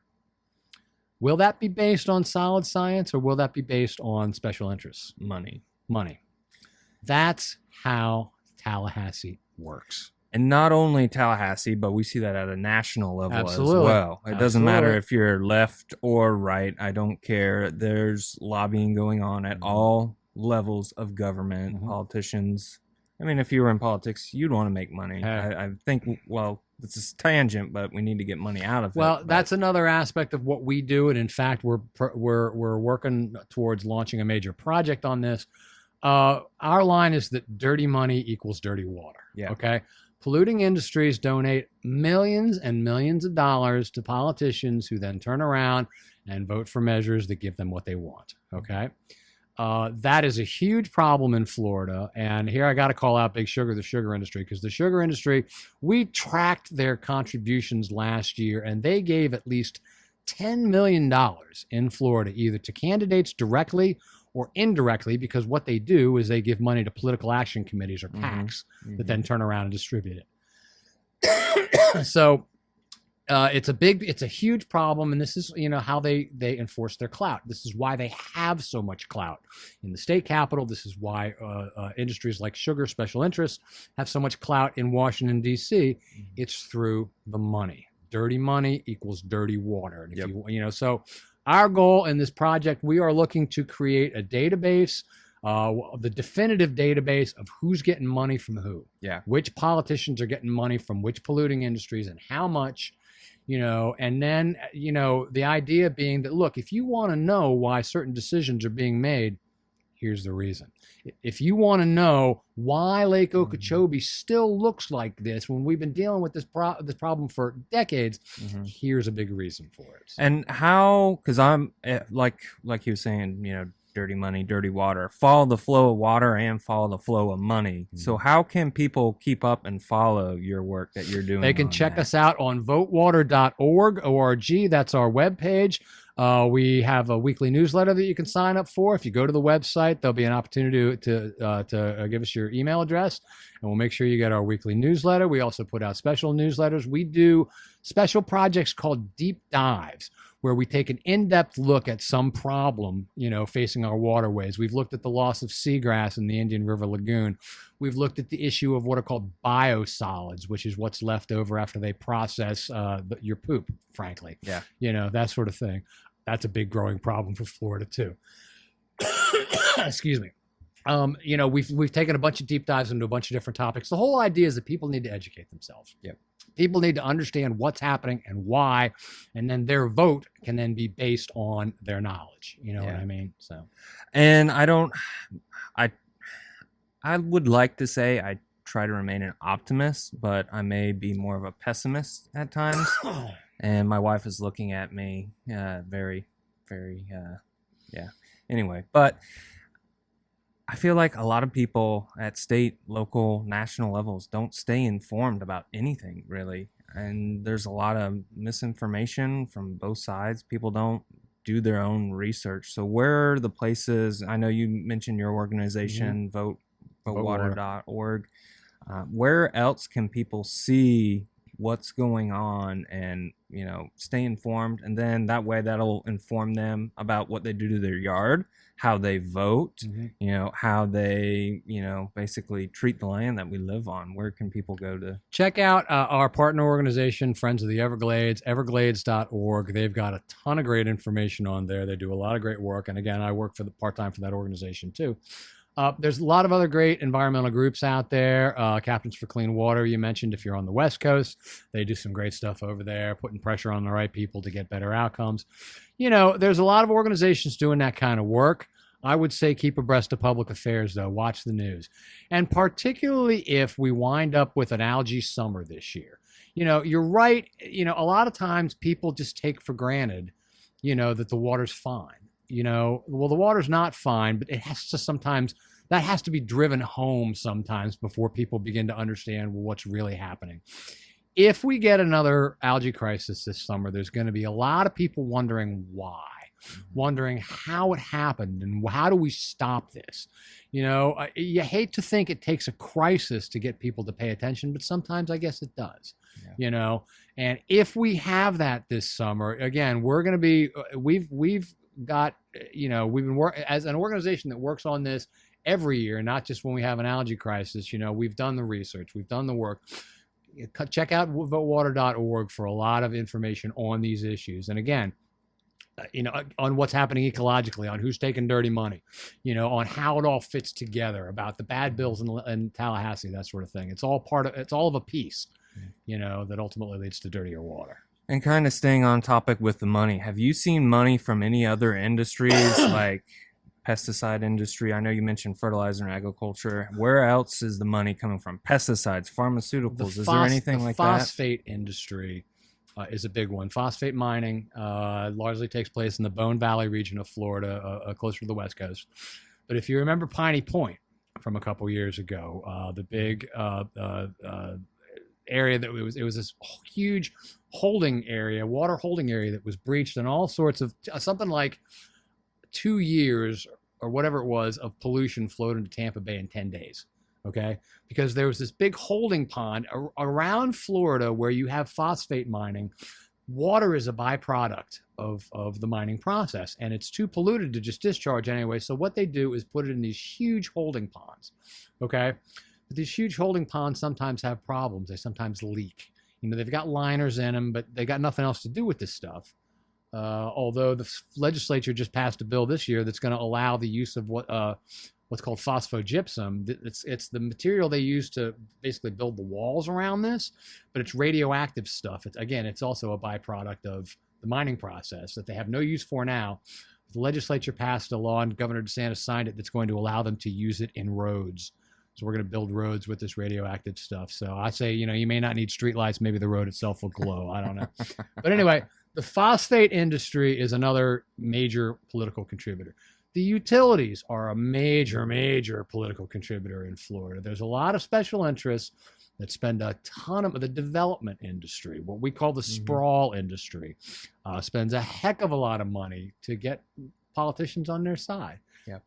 Will that be based on solid science, or will that be based on special interests? Money. That's how Tallahassee works. And not only Tallahassee, but we see that at a national level Absolutely. As well. It doesn't matter if you're left or right. I don't care. There's lobbying going on at all levels of government, mm-hmm. Politicians. I mean, if you were in politics, you'd want to make money. I think, this is tangent, but we need to get money out of it. Well, that's another aspect of what we do, and in fact, we're working towards launching a major project on this. Our line is that dirty money equals dirty water. Yeah. Okay. Polluting industries donate millions and millions of dollars to politicians who then turn around and vote for measures that give them what they want. Okay. That is a huge problem in Florida. And here I got to call out Big Sugar, the sugar industry, because the sugar industry, we tracked their contributions last year, and they gave at least $10 million in Florida, either to candidates directly or indirectly, because what they do is they give money to political action committees or PACs mm-hmm. that then turn around and distribute it. So it's a huge problem, and this is how they enforce their clout. This is why they have so much clout in the state capitol. This is why industries like sugar special interests have so much clout in Washington D.C. Mm-hmm. It's through the money. dirty money equals dirty water. And if so our goal in this project, we are looking to create a database, the definitive database of who's getting money from who. Yeah. Which politicians are getting money from which polluting industries and how much, and then, the idea being that, look, if you want to know why certain decisions are being made, here's the reason. If you want to know why Lake Okeechobee still looks like this when we've been dealing with this problem for decades, here's a big reason for it. And how, because I'm like you were saying, dirty money, dirty water. Follow the flow of water and follow the flow of money. So how can people keep up and follow your work that you're doing? They can check us out on votewater.org. That's our webpage. We have a weekly newsletter that you can sign up for. If you go to the website, there'll be an opportunity to give us your email address, and we'll make sure you get our weekly newsletter. We also put out special newsletters. We do special projects called deep dives, where we take an in-depth look at some problem, facing our waterways. We've looked at the loss of seagrass in the Indian River Lagoon. We've looked at the issue of what are called biosolids, which is what's left over after they process your poop, frankly. Yeah. That sort of thing. That's a big growing problem for Florida too. Excuse me. We've taken a bunch of deep dives into a bunch of different topics. The whole idea is that people need to educate themselves. Yep. People need to understand what's happening and why, and then their vote can then be based on their knowledge. You know what I mean? So, and I would like to say I try to remain an optimist, but I may be more of a pessimist at times. And my wife is looking at me very, very, Anyway, but I feel like a lot of people at state, local, national levels don't stay informed about anything, really. And there's a lot of misinformation from both sides. People don't do their own research. So where are the places? I know you mentioned your organization, votewater.org. Where else can people see what's going on and, stay informed? And then that way that'll inform them about what they do to their yard, how they vote, how they, basically treat the land that we live on. Where can people go to? Check out our partner organization, Friends of the Everglades, everglades.org. They've got a ton of great information on there. They do a lot of great work. And again, I work part-time for that organization too. There's a lot of other great environmental groups out there. Captains for Clean Water, you mentioned, if you're on the West Coast, they do some great stuff over there, putting pressure on the right people to get better outcomes. There's a lot of organizations doing that kind of work. I would say keep abreast of public affairs, though. Watch the news. And particularly if we wind up with an algae summer this year. You're right. A lot of times people just take for granted, that the water's fine. Well, the water's not fine, but that has to be driven home sometimes before people begin to understand what's really happening. If we get another algae crisis this summer, there's going to be a lot of people wondering why, wondering how it happened and how do we stop this? You hate to think it takes a crisis to get people to pay attention, but sometimes I guess it does. And if we have that this summer, again, we're going to be, we've got, we've been working as an organization that works on this every year, not just when we have an algae crisis. We've done the research, we've done the work. Check out votewater.org for a lot of information on these issues. And again, on what's happening ecologically, on who's taking dirty money, on how it all fits together, about the bad bills in Tallahassee, that sort of thing. It's all of a piece, that ultimately leads to dirtier water. And kind of staying on topic with the money, have you seen money from any other industries like pesticide industry? I know you mentioned fertilizer and agriculture. Where else is the money coming from? Pesticides, pharmaceuticals. Is there anything like that? The phosphate industry is a big one. Phosphate mining largely takes place in the Bone Valley region of Florida, closer to the West Coast. But if you remember Piney Point from a couple years ago, the big area that it was this huge water holding area that was breached, and all sorts of something like 2 years or whatever it was of pollution flowed into Tampa Bay in 10 days. Okay. Because there was this big holding pond around Florida where you have phosphate mining. Water is a byproduct of the mining process, and it's too polluted to just discharge anyway. So what they do is put it in these huge holding ponds. Okay. But these huge holding ponds sometimes have problems. They sometimes leak. They've got liners in them, but they got nothing else to do with this stuff. Although the legislature just passed a bill this year that's going to allow the use of what's called phosphogypsum. It's the material they use to basically build the walls around this, but it's radioactive stuff. It's also a byproduct of the mining process that they have no use for now. The legislature passed a law and Governor DeSantis signed it that's going to allow them to use it in roads. So we're going to build roads with this radioactive stuff. So I say, you may not need streetlights. Maybe the road itself will glow. I don't know. But anyway, the phosphate industry is another major political contributor. The utilities are a major, major political contributor in Florida. There's a lot of special interests that spend a ton of the development industry, what we call the sprawl industry, spends a heck of a lot of money to get politicians on their side. Yeah.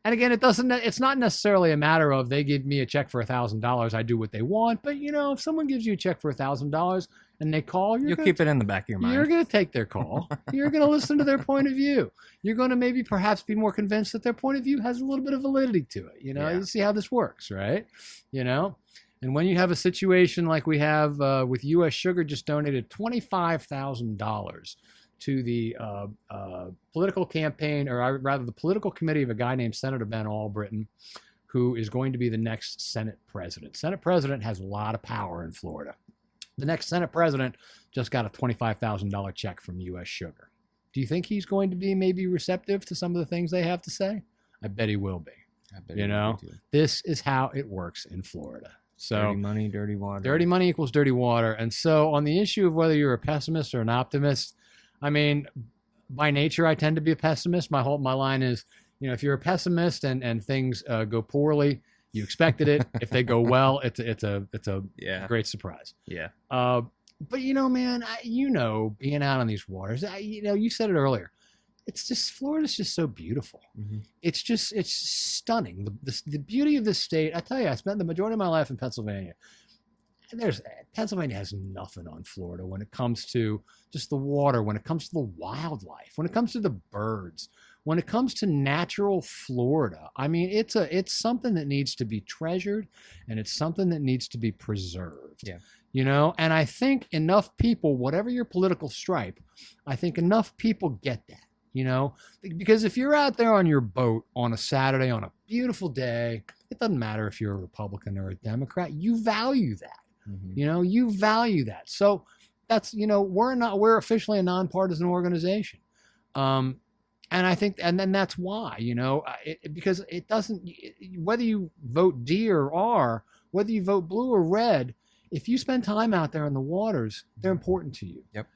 And again, it's not necessarily a matter of they give me a check for $1,000, I do what they want. But if someone gives you a check for $1,000 and they call, you'll keep it in the back of your mind. You're going to take their call. You're going to listen to their point of view. You're going to maybe perhaps be more convinced that their point of view has a little bit of validity to it. You see how this works, right? And when you have a situation like we have with U.S. Sugar just donated $25,000 to the political campaign, or rather the political committee of a guy named Senator Ben Albritton, who is going to be the next Senate president. Senate president has a lot of power in Florida. The next Senate president just got a $25,000 check from U.S. Sugar. Do you think he's going to be maybe receptive to some of the things they have to say? I bet he will be. I bet he will be too. This is how it works in Florida. So dirty money, dirty water. Dirty money equals dirty water. And so on the issue of whether you're a pessimist or an optimist, I mean, by nature, I tend to be a pessimist. My line is, if you're a pessimist and things go poorly, you expected it. If they go well, it's a great surprise. Yeah. But man, being out on these waters, you said it earlier. It's just Florida's just so beautiful. Mm-hmm. It's stunning. The beauty of this state. I tell you, I spent the majority of my life in Pennsylvania. Pennsylvania has nothing on Florida when it comes to just the water, when it comes to the wildlife, when it comes to the birds, when it comes to natural Florida. I mean, it's something that needs to be treasured, and it's something that needs to be preserved. Yeah. And I think enough people, whatever your political stripe, I think enough people get that. Because if you're out there on your boat on a Saturday on a beautiful day, it doesn't matter if you're a Republican or a Democrat, you value that. Mm-hmm. You value that. So that's, we're officially a nonpartisan organization. And I think, and then that's why, because it doesn't, whether you vote D or R, whether you vote blue or red, if you spend time out there in the waters, they're important to you. Yep.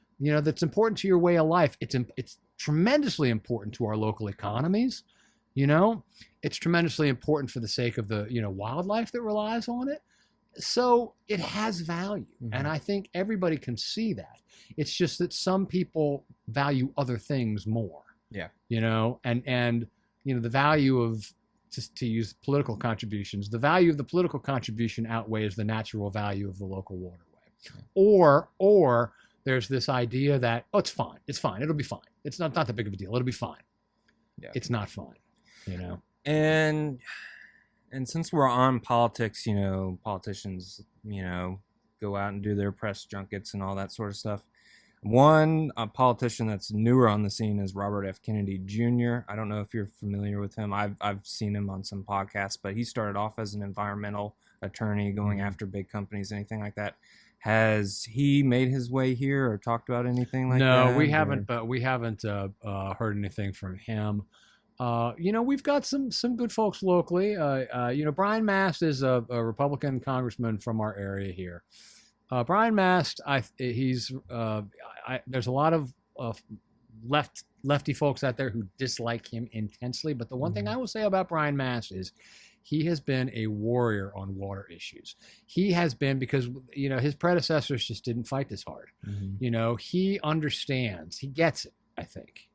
That's important to your way of life. It's tremendously important to our local economies. It's tremendously important for the sake of the, wildlife that relies on it. So it has value. Mm-hmm. And I think everybody can see that. It's just that some people value other things more. Yeah. And the value of, just to use political contributions, the value of the political contribution outweighs the natural value of the local waterway. Yeah. Or there's this idea that, it's fine. It's fine. It'll be fine. It's not that big of a deal. It'll be fine. Yeah. It's not fine. And since we're on politics, politicians, go out and do their press junkets and all that sort of stuff. One politician that's newer on the scene is Robert F. Kennedy Jr. I don't know if you're familiar with him. I've seen him on some podcasts, but he started off as an environmental attorney going after big companies, anything like that. Has he made his way here or talked about anything like that? No, we haven't. But we haven't heard anything from him. We've got some good folks locally. Brian Mast is a Republican congressman from our area here. Brian Mast, there's a lot of lefty folks out there who dislike him intensely. But the one thing I will say about Brian Mast is he has been a warrior on water issues. He has been, because, his predecessors just didn't fight this hard. Mm-hmm. He understands, he gets it, I think,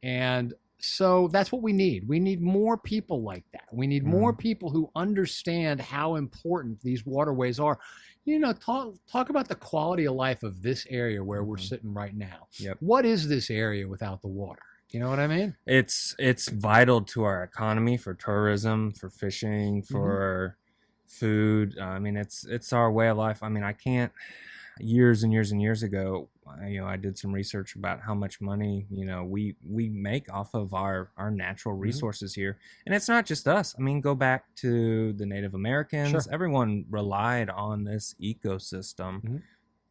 and so that's what we need. We need more people like that. We need more people who understand how important these waterways are. Talk about the quality of life of this area where we're sitting right now. Yep. What is this area without the water? You know what I mean? It's vital to our economy, for tourism, for fishing, for food. I mean, it's our way of life. I mean, I can't. Years and years and years ago, I did some research about how much money we make off of our natural resources here, and it's not just us. I mean, go back to the Native Americans. Sure. Everyone relied on this ecosystem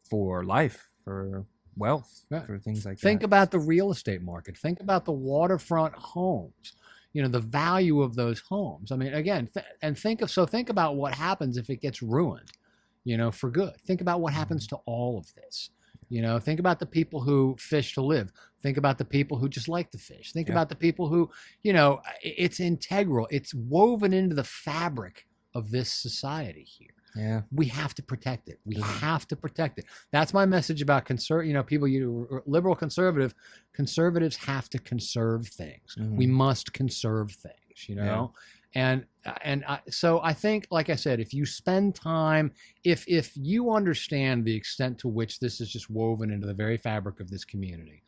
for life, for wealth, Right. for things like Think that. about the real estate market. Think about the waterfront homes. The value of those homes. I mean, again, think about what happens if it gets ruined, for good. Think about what happens to all of this. Think about the people who fish to live. Think about the people who just like to fish. Think about the people who, it's integral. It's woven into the fabric of this society here. Yeah. We have to protect it. We have to protect it. That's my message about people, liberal conservatives have to conserve things. We must conserve things, so I think, like I said, if you spend time, if you understand the extent to which this is just woven into the very fabric of this community,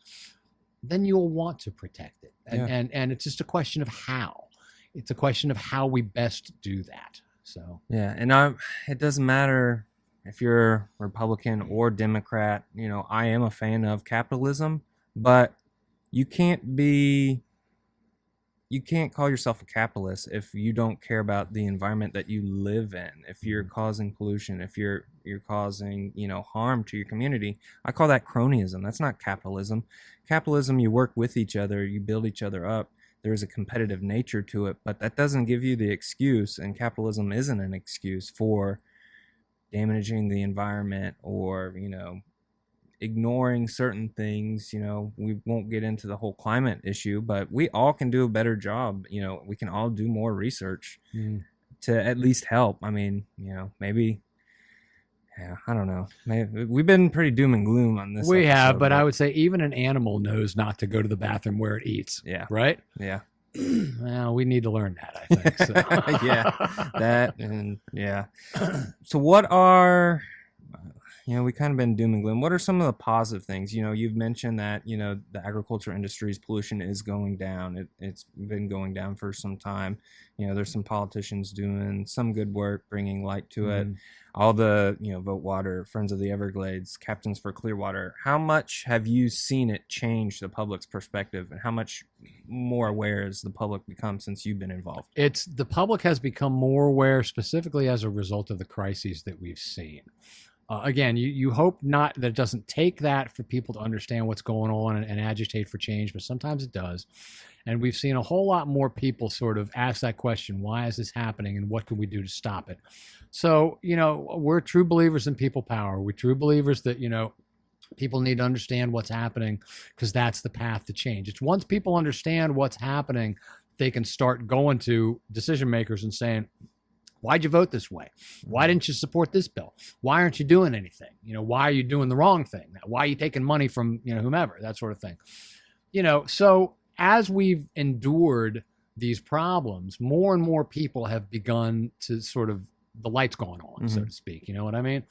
then you'll want to protect it. And it's just a question of how. It's a question of how we best do that. So yeah, and it doesn't matter if you're Republican or Democrat. I am a fan of capitalism, but you can't call yourself a capitalist if you don't care about the environment that you live in. If you're causing pollution, if you're causing harm to your community, I call that cronyism. That's not capitalism. Capitalism, you work with each other, you build each other up. There's a competitive nature to it, but that doesn't give you the excuse, and capitalism isn't an excuse for damaging the environment or, ignoring certain things. We won't get into the whole climate issue, but we all can do a better job. We can all do more research to at least help. I mean, maybe, yeah, I don't know. We've been pretty doom and gloom on this. We have, but I would say even an animal knows not to go to the bathroom where it eats. Yeah. Right? Yeah. Well, we need to learn that, I think. So. Yeah. That and yeah. So what are we kind of been doom and gloom. What are some of the positive things? You've mentioned that, the agriculture industry's pollution is going down. It's been going down for some time. There's some politicians doing some good work, bringing light to it. All the, Vote Water, Friends of the Everglades, Captains for Clearwater. How much have you seen it change the public's perspective, and how much more aware has the public become since you've been involved? The public has become more aware, specifically as a result of the crises that we've seen. Again, you hope not that it doesn't take that for people to understand what's going on and agitate for change, but sometimes it does. And we've seen a whole lot more people sort of ask that question, why is this happening and what can we do to stop it? So, we're true believers in people power. We're true believers that, people need to understand what's happening because that's the path to change. It's once people understand what's happening, they can start going to decision makers and saying, why'd you vote this way? Why didn't you support this bill? Why aren't you doing anything? Why are you doing the wrong thing? Why are you taking money from, whomever, that sort of thing. So as we've endured these problems, more and more people have begun to sort of, the light's gone on, so to speak. You know what I mean?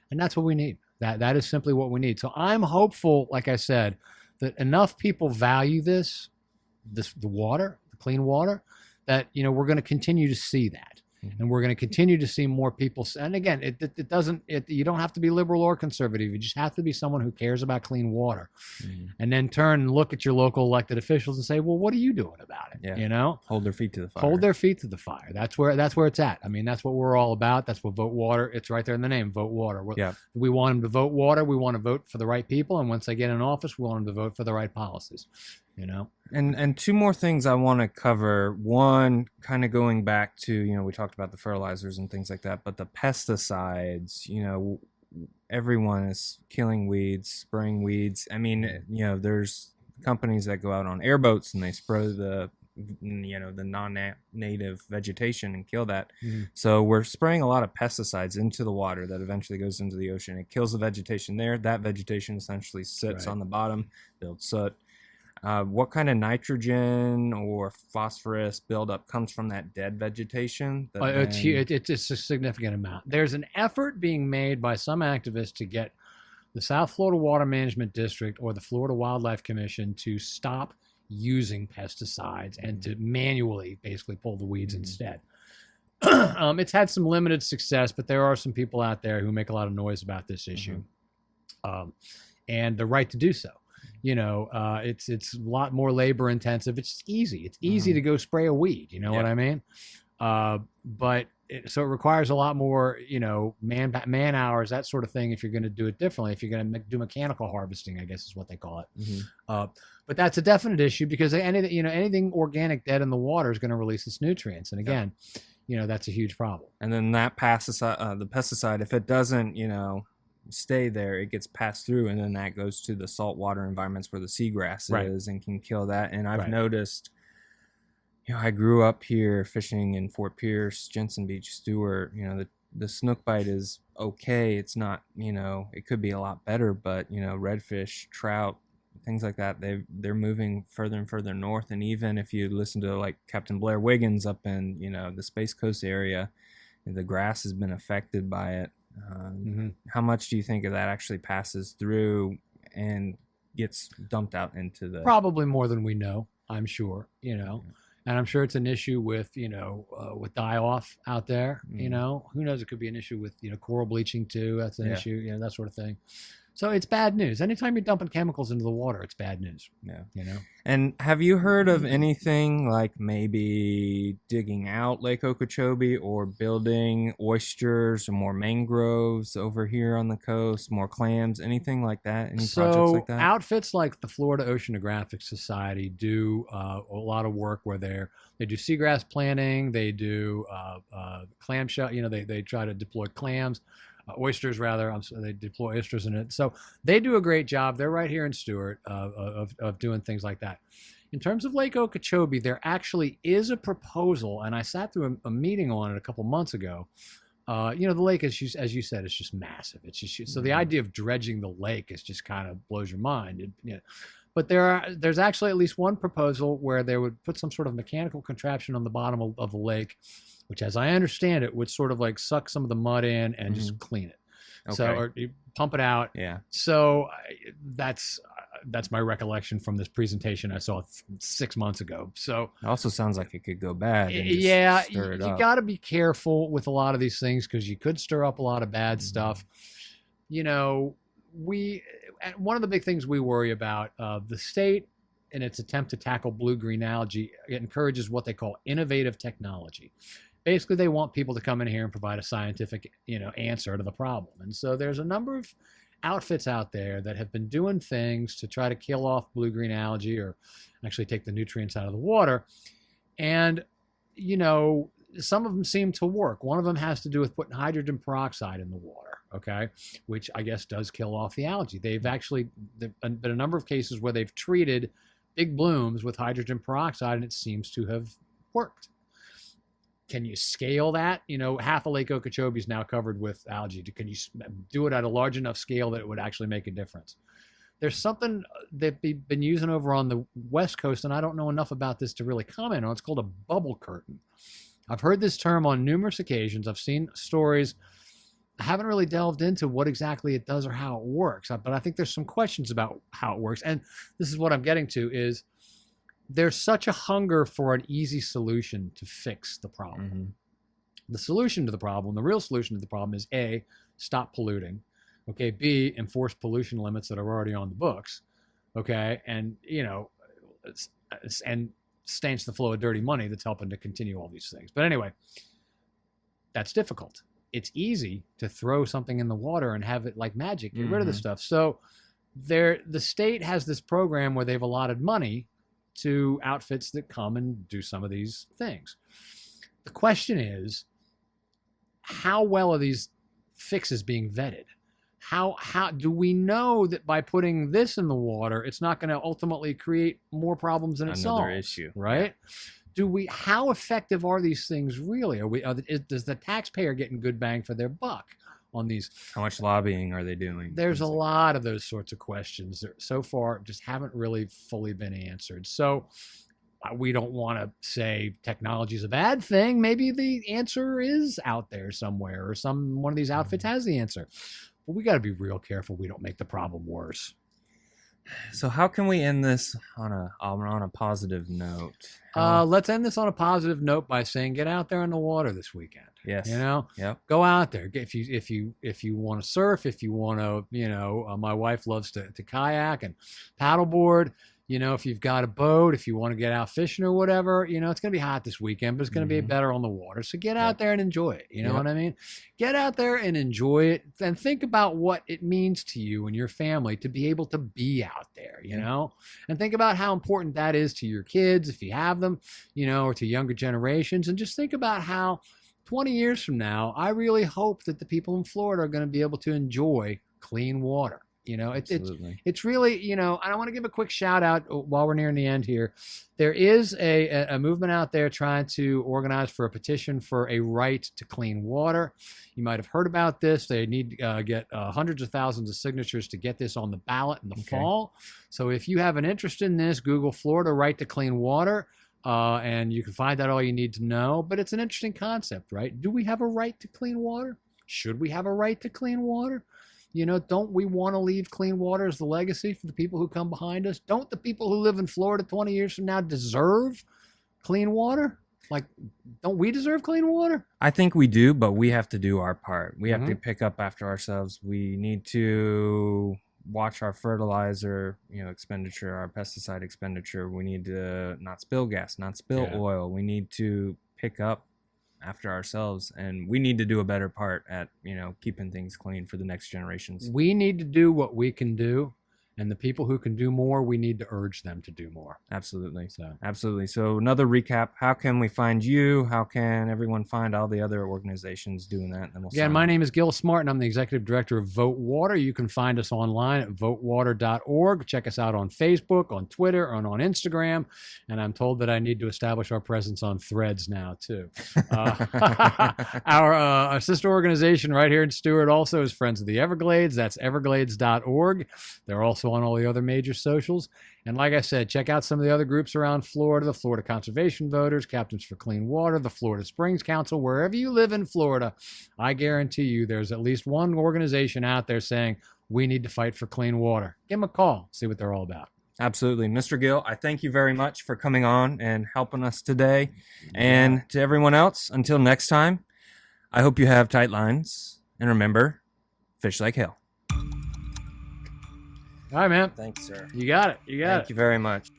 And that's what we need. That is simply what we need. So I'm hopeful, like I said, that enough people value the water, the clean water, that, we're going to continue to see that. And we're going to continue to see more people. And again, you don't have to be liberal or conservative. You just have to be someone who cares about clean water. And then turn and look at your local elected officials and say, well, what are you doing about it? Yeah. Hold their feet to the fire. Hold their feet to the fire. That's where it's at. I mean, that's what we're all about. That's what Vote Water. It's right there in the name, Vote Water. We want them to vote water. We want to vote for the right people. And once they get in office, we want them to vote for the right policies. And two more things I want to cover. One, kind of going back to, we talked about the fertilizers and things like that, but the pesticides, everyone is killing weeds, spraying weeds. I mean, there's companies that go out on airboats and they spray the non-native vegetation and kill that. So we're spraying a lot of pesticides into the water that eventually goes into the ocean. It kills the vegetation there. That vegetation essentially sits on the bottom, builds soot. What kind of nitrogen or phosphorus buildup comes from that dead vegetation? It's a significant amount. There's an effort being made by some activists to get the South Florida Water Management District or the Florida Wildlife Commission to stop using pesticides and to manually basically pull the weeds instead. It's had some limited success, but there are some people out there who make a lot of noise about this issue, and the right to do so. It's a lot more labor intensive. It's easy. It's easy to go spray a weed. You know what I mean? So it requires a lot more, man hours, that sort of thing. If you're going to do it differently, if you're going to do mechanical harvesting, I guess is what they call it. But that's a definite issue because anything organic dead in the water is going to release its nutrients, and again, that's a huge problem. And then that the pesticide, if it doesn't, stay there, it gets passed through, and then that goes to the saltwater environments where the seagrass is and can kill that. And I've noticed, I grew up here fishing in Fort Pierce, Jensen Beach, Stewart. The snook bite is okay. It's not, it could be a lot better, but redfish, trout, things like that, they're moving further and further north. And even if you listen to like Captain Blair Wiggins up in the Space Coast area, the grass has been affected by it. How much do you think of that actually passes through and gets dumped out into the... Probably more than we know, I'm sure, and I'm sure it's an issue with with die-off out there. Who knows, it could be an issue with coral bleaching too. That's an issue, that sort of thing. So it's bad news. Anytime you're dumping chemicals into the water, it's bad news. And have you heard of anything like maybe digging out Lake Okeechobee or building oysters or more mangroves over here on the coast, more clams, anything like that? Any projects like that? Outfits like the Florida Oceanographic Society do a lot of work where they do seagrass planting, they do clam shell. They try to deploy clams. Oysters, rather. They deploy oysters in it. So they do a great job. They're right here in Stewart of doing things like that. In terms of Lake Okeechobee, there actually is a proposal, and I sat through a meeting on it a couple months ago. The lake, as you said, is just massive. It's just so the idea of dredging the lake is just kind of blows your mind. But there's actually at least one proposal where they would put some sort of mechanical contraption on the bottom of the lake, which, as I understand it, would sort of like suck some of the mud in and just clean it. Okay. So, or you pump it out. Yeah. So that's my recollection from this presentation I saw 6 months ago. So it also sounds like it could go bad. And just stir it up. You got to be careful with a lot of these things because you could stir up a lot of bad stuff. One of the big things we worry about, the state, in its attempt to tackle blue-green algae, it encourages what they call innovative technology. Basically, they want people to come in here and provide a scientific, answer to the problem. And so there's a number of outfits out there that have been doing things to try to kill off blue-green algae or actually take the nutrients out of the water. And, some of them seem to work. One of them has to do with putting hydrogen peroxide in the water, okay, which I guess does kill off the algae. There've been a number of cases where they've treated big blooms with hydrogen peroxide, and it seems to have worked. Can you scale that? Half of Lake Okeechobee is now covered with algae. Can you do it at a large enough scale that it would actually make a difference? There's something that they've been using over on the West Coast, and I don't know enough about this to really comment on. It's called a bubble curtain. I've heard this term on numerous occasions. I've seen stories. I haven't really delved into what exactly it does or how it works, but I think there's some questions about how it works. And this is what I'm getting to is there's such a hunger for an easy solution to fix the problem. The solution to the problem, the real solution to the problem is A, stop polluting. Okay, B, enforce pollution limits that are already on the books. Okay, and and stains the flow of dirty money that's helping to continue all these things. But anyway, that's difficult. It's easy to throw something in the water and have it like magic, get rid of the stuff. So the state has this program where they've allotted money to outfits that come and do some of these things. The question is, how well are these fixes being vetted? How do we know that by putting this in the water, it's not going to ultimately create more problems than it solves? Another issue, right? How effective are these things really? Does the taxpayer getting good bang for their buck on these? How much lobbying are they doing? There's a lot of those sorts of questions that so far just haven't really fully been answered. So we don't want to say technology is a bad thing. Maybe the answer is out there somewhere, or one of these outfits has the answer. But we got to be real careful we don't make the problem worse. So how can we end this on a positive note? Let's end this on a positive note by saying get out there in the water this weekend. Yes. You know, Yep. go out there. If you want to surf, if you want to, my wife loves to kayak and paddleboard. You know, if you've got a boat, if you want to get out fishing or whatever, it's going to be hot this weekend, but it's going to be Mhm. better on the water. So get out Yep. there and enjoy it. You know Yep. what I mean? Get out there and enjoy it and think about what it means to you and your family to be able to be out there, and think about how important that is to your kids if you have them, or to younger generations. And just think about how 20 years from now, I really hope that the people in Florida are going to be able to enjoy clean water. Absolutely. It's really, and I want to give a quick shout out while we're nearing the end here. There is a movement out there trying to organize for a petition for a right to clean water. You might have heard about this. They need to get hundreds of thousands of signatures to get this on the ballot in the fall. So if you have an interest in this, Google Florida right to clean water. And you can find out all you need to know. But it's an interesting concept, right? Do we have a right to clean water? Should we have a right to clean water? Don't we want to leave clean water as the legacy for the people who come behind us? Don't the people who live in Florida 20 years from now deserve clean water? Like, don't we deserve clean water? I think we do, but we have to do our part. We have to Mhm. pick up after ourselves. We need to watch our fertilizer, expenditure, our pesticide expenditure. We need to not spill gas, not spill Yeah. oil. We need to pick up after ourselves, and we need to do a better part at, keeping things clean for the next generations. We need to do what we can do. And the people who can do more, we need to urge them to do more. Absolutely. So Absolutely. So another recap, how can we find you? How can everyone find all the other organizations doing that? And then we'll again, sign my off. name is Gil Smart, and I'm the executive director of Vote Water. You can find us online at votewater.org. Check us out on Facebook, on Twitter, and on Instagram. And I'm told that I need to establish our presence on Threads now, too. Our sister organization right here in Stewart also is Friends of the Everglades. That's everglades.org. They're also on all the other major socials. And like I said, check out some of the other groups around Florida, the Florida Conservation Voters, Captains for Clean Water, the Florida Springs Council. Wherever you live in Florida, I guarantee you there's at least one organization out there saying, we need to fight for clean water. Give them a call, see what they're all about. Absolutely. Mr. Gill, I thank you very much for coming on and helping us today. And to everyone else, until next time, I hope you have tight lines. And remember, fish like hell. All right, man. Thanks, sir. You got it. You got it. Thank you very much.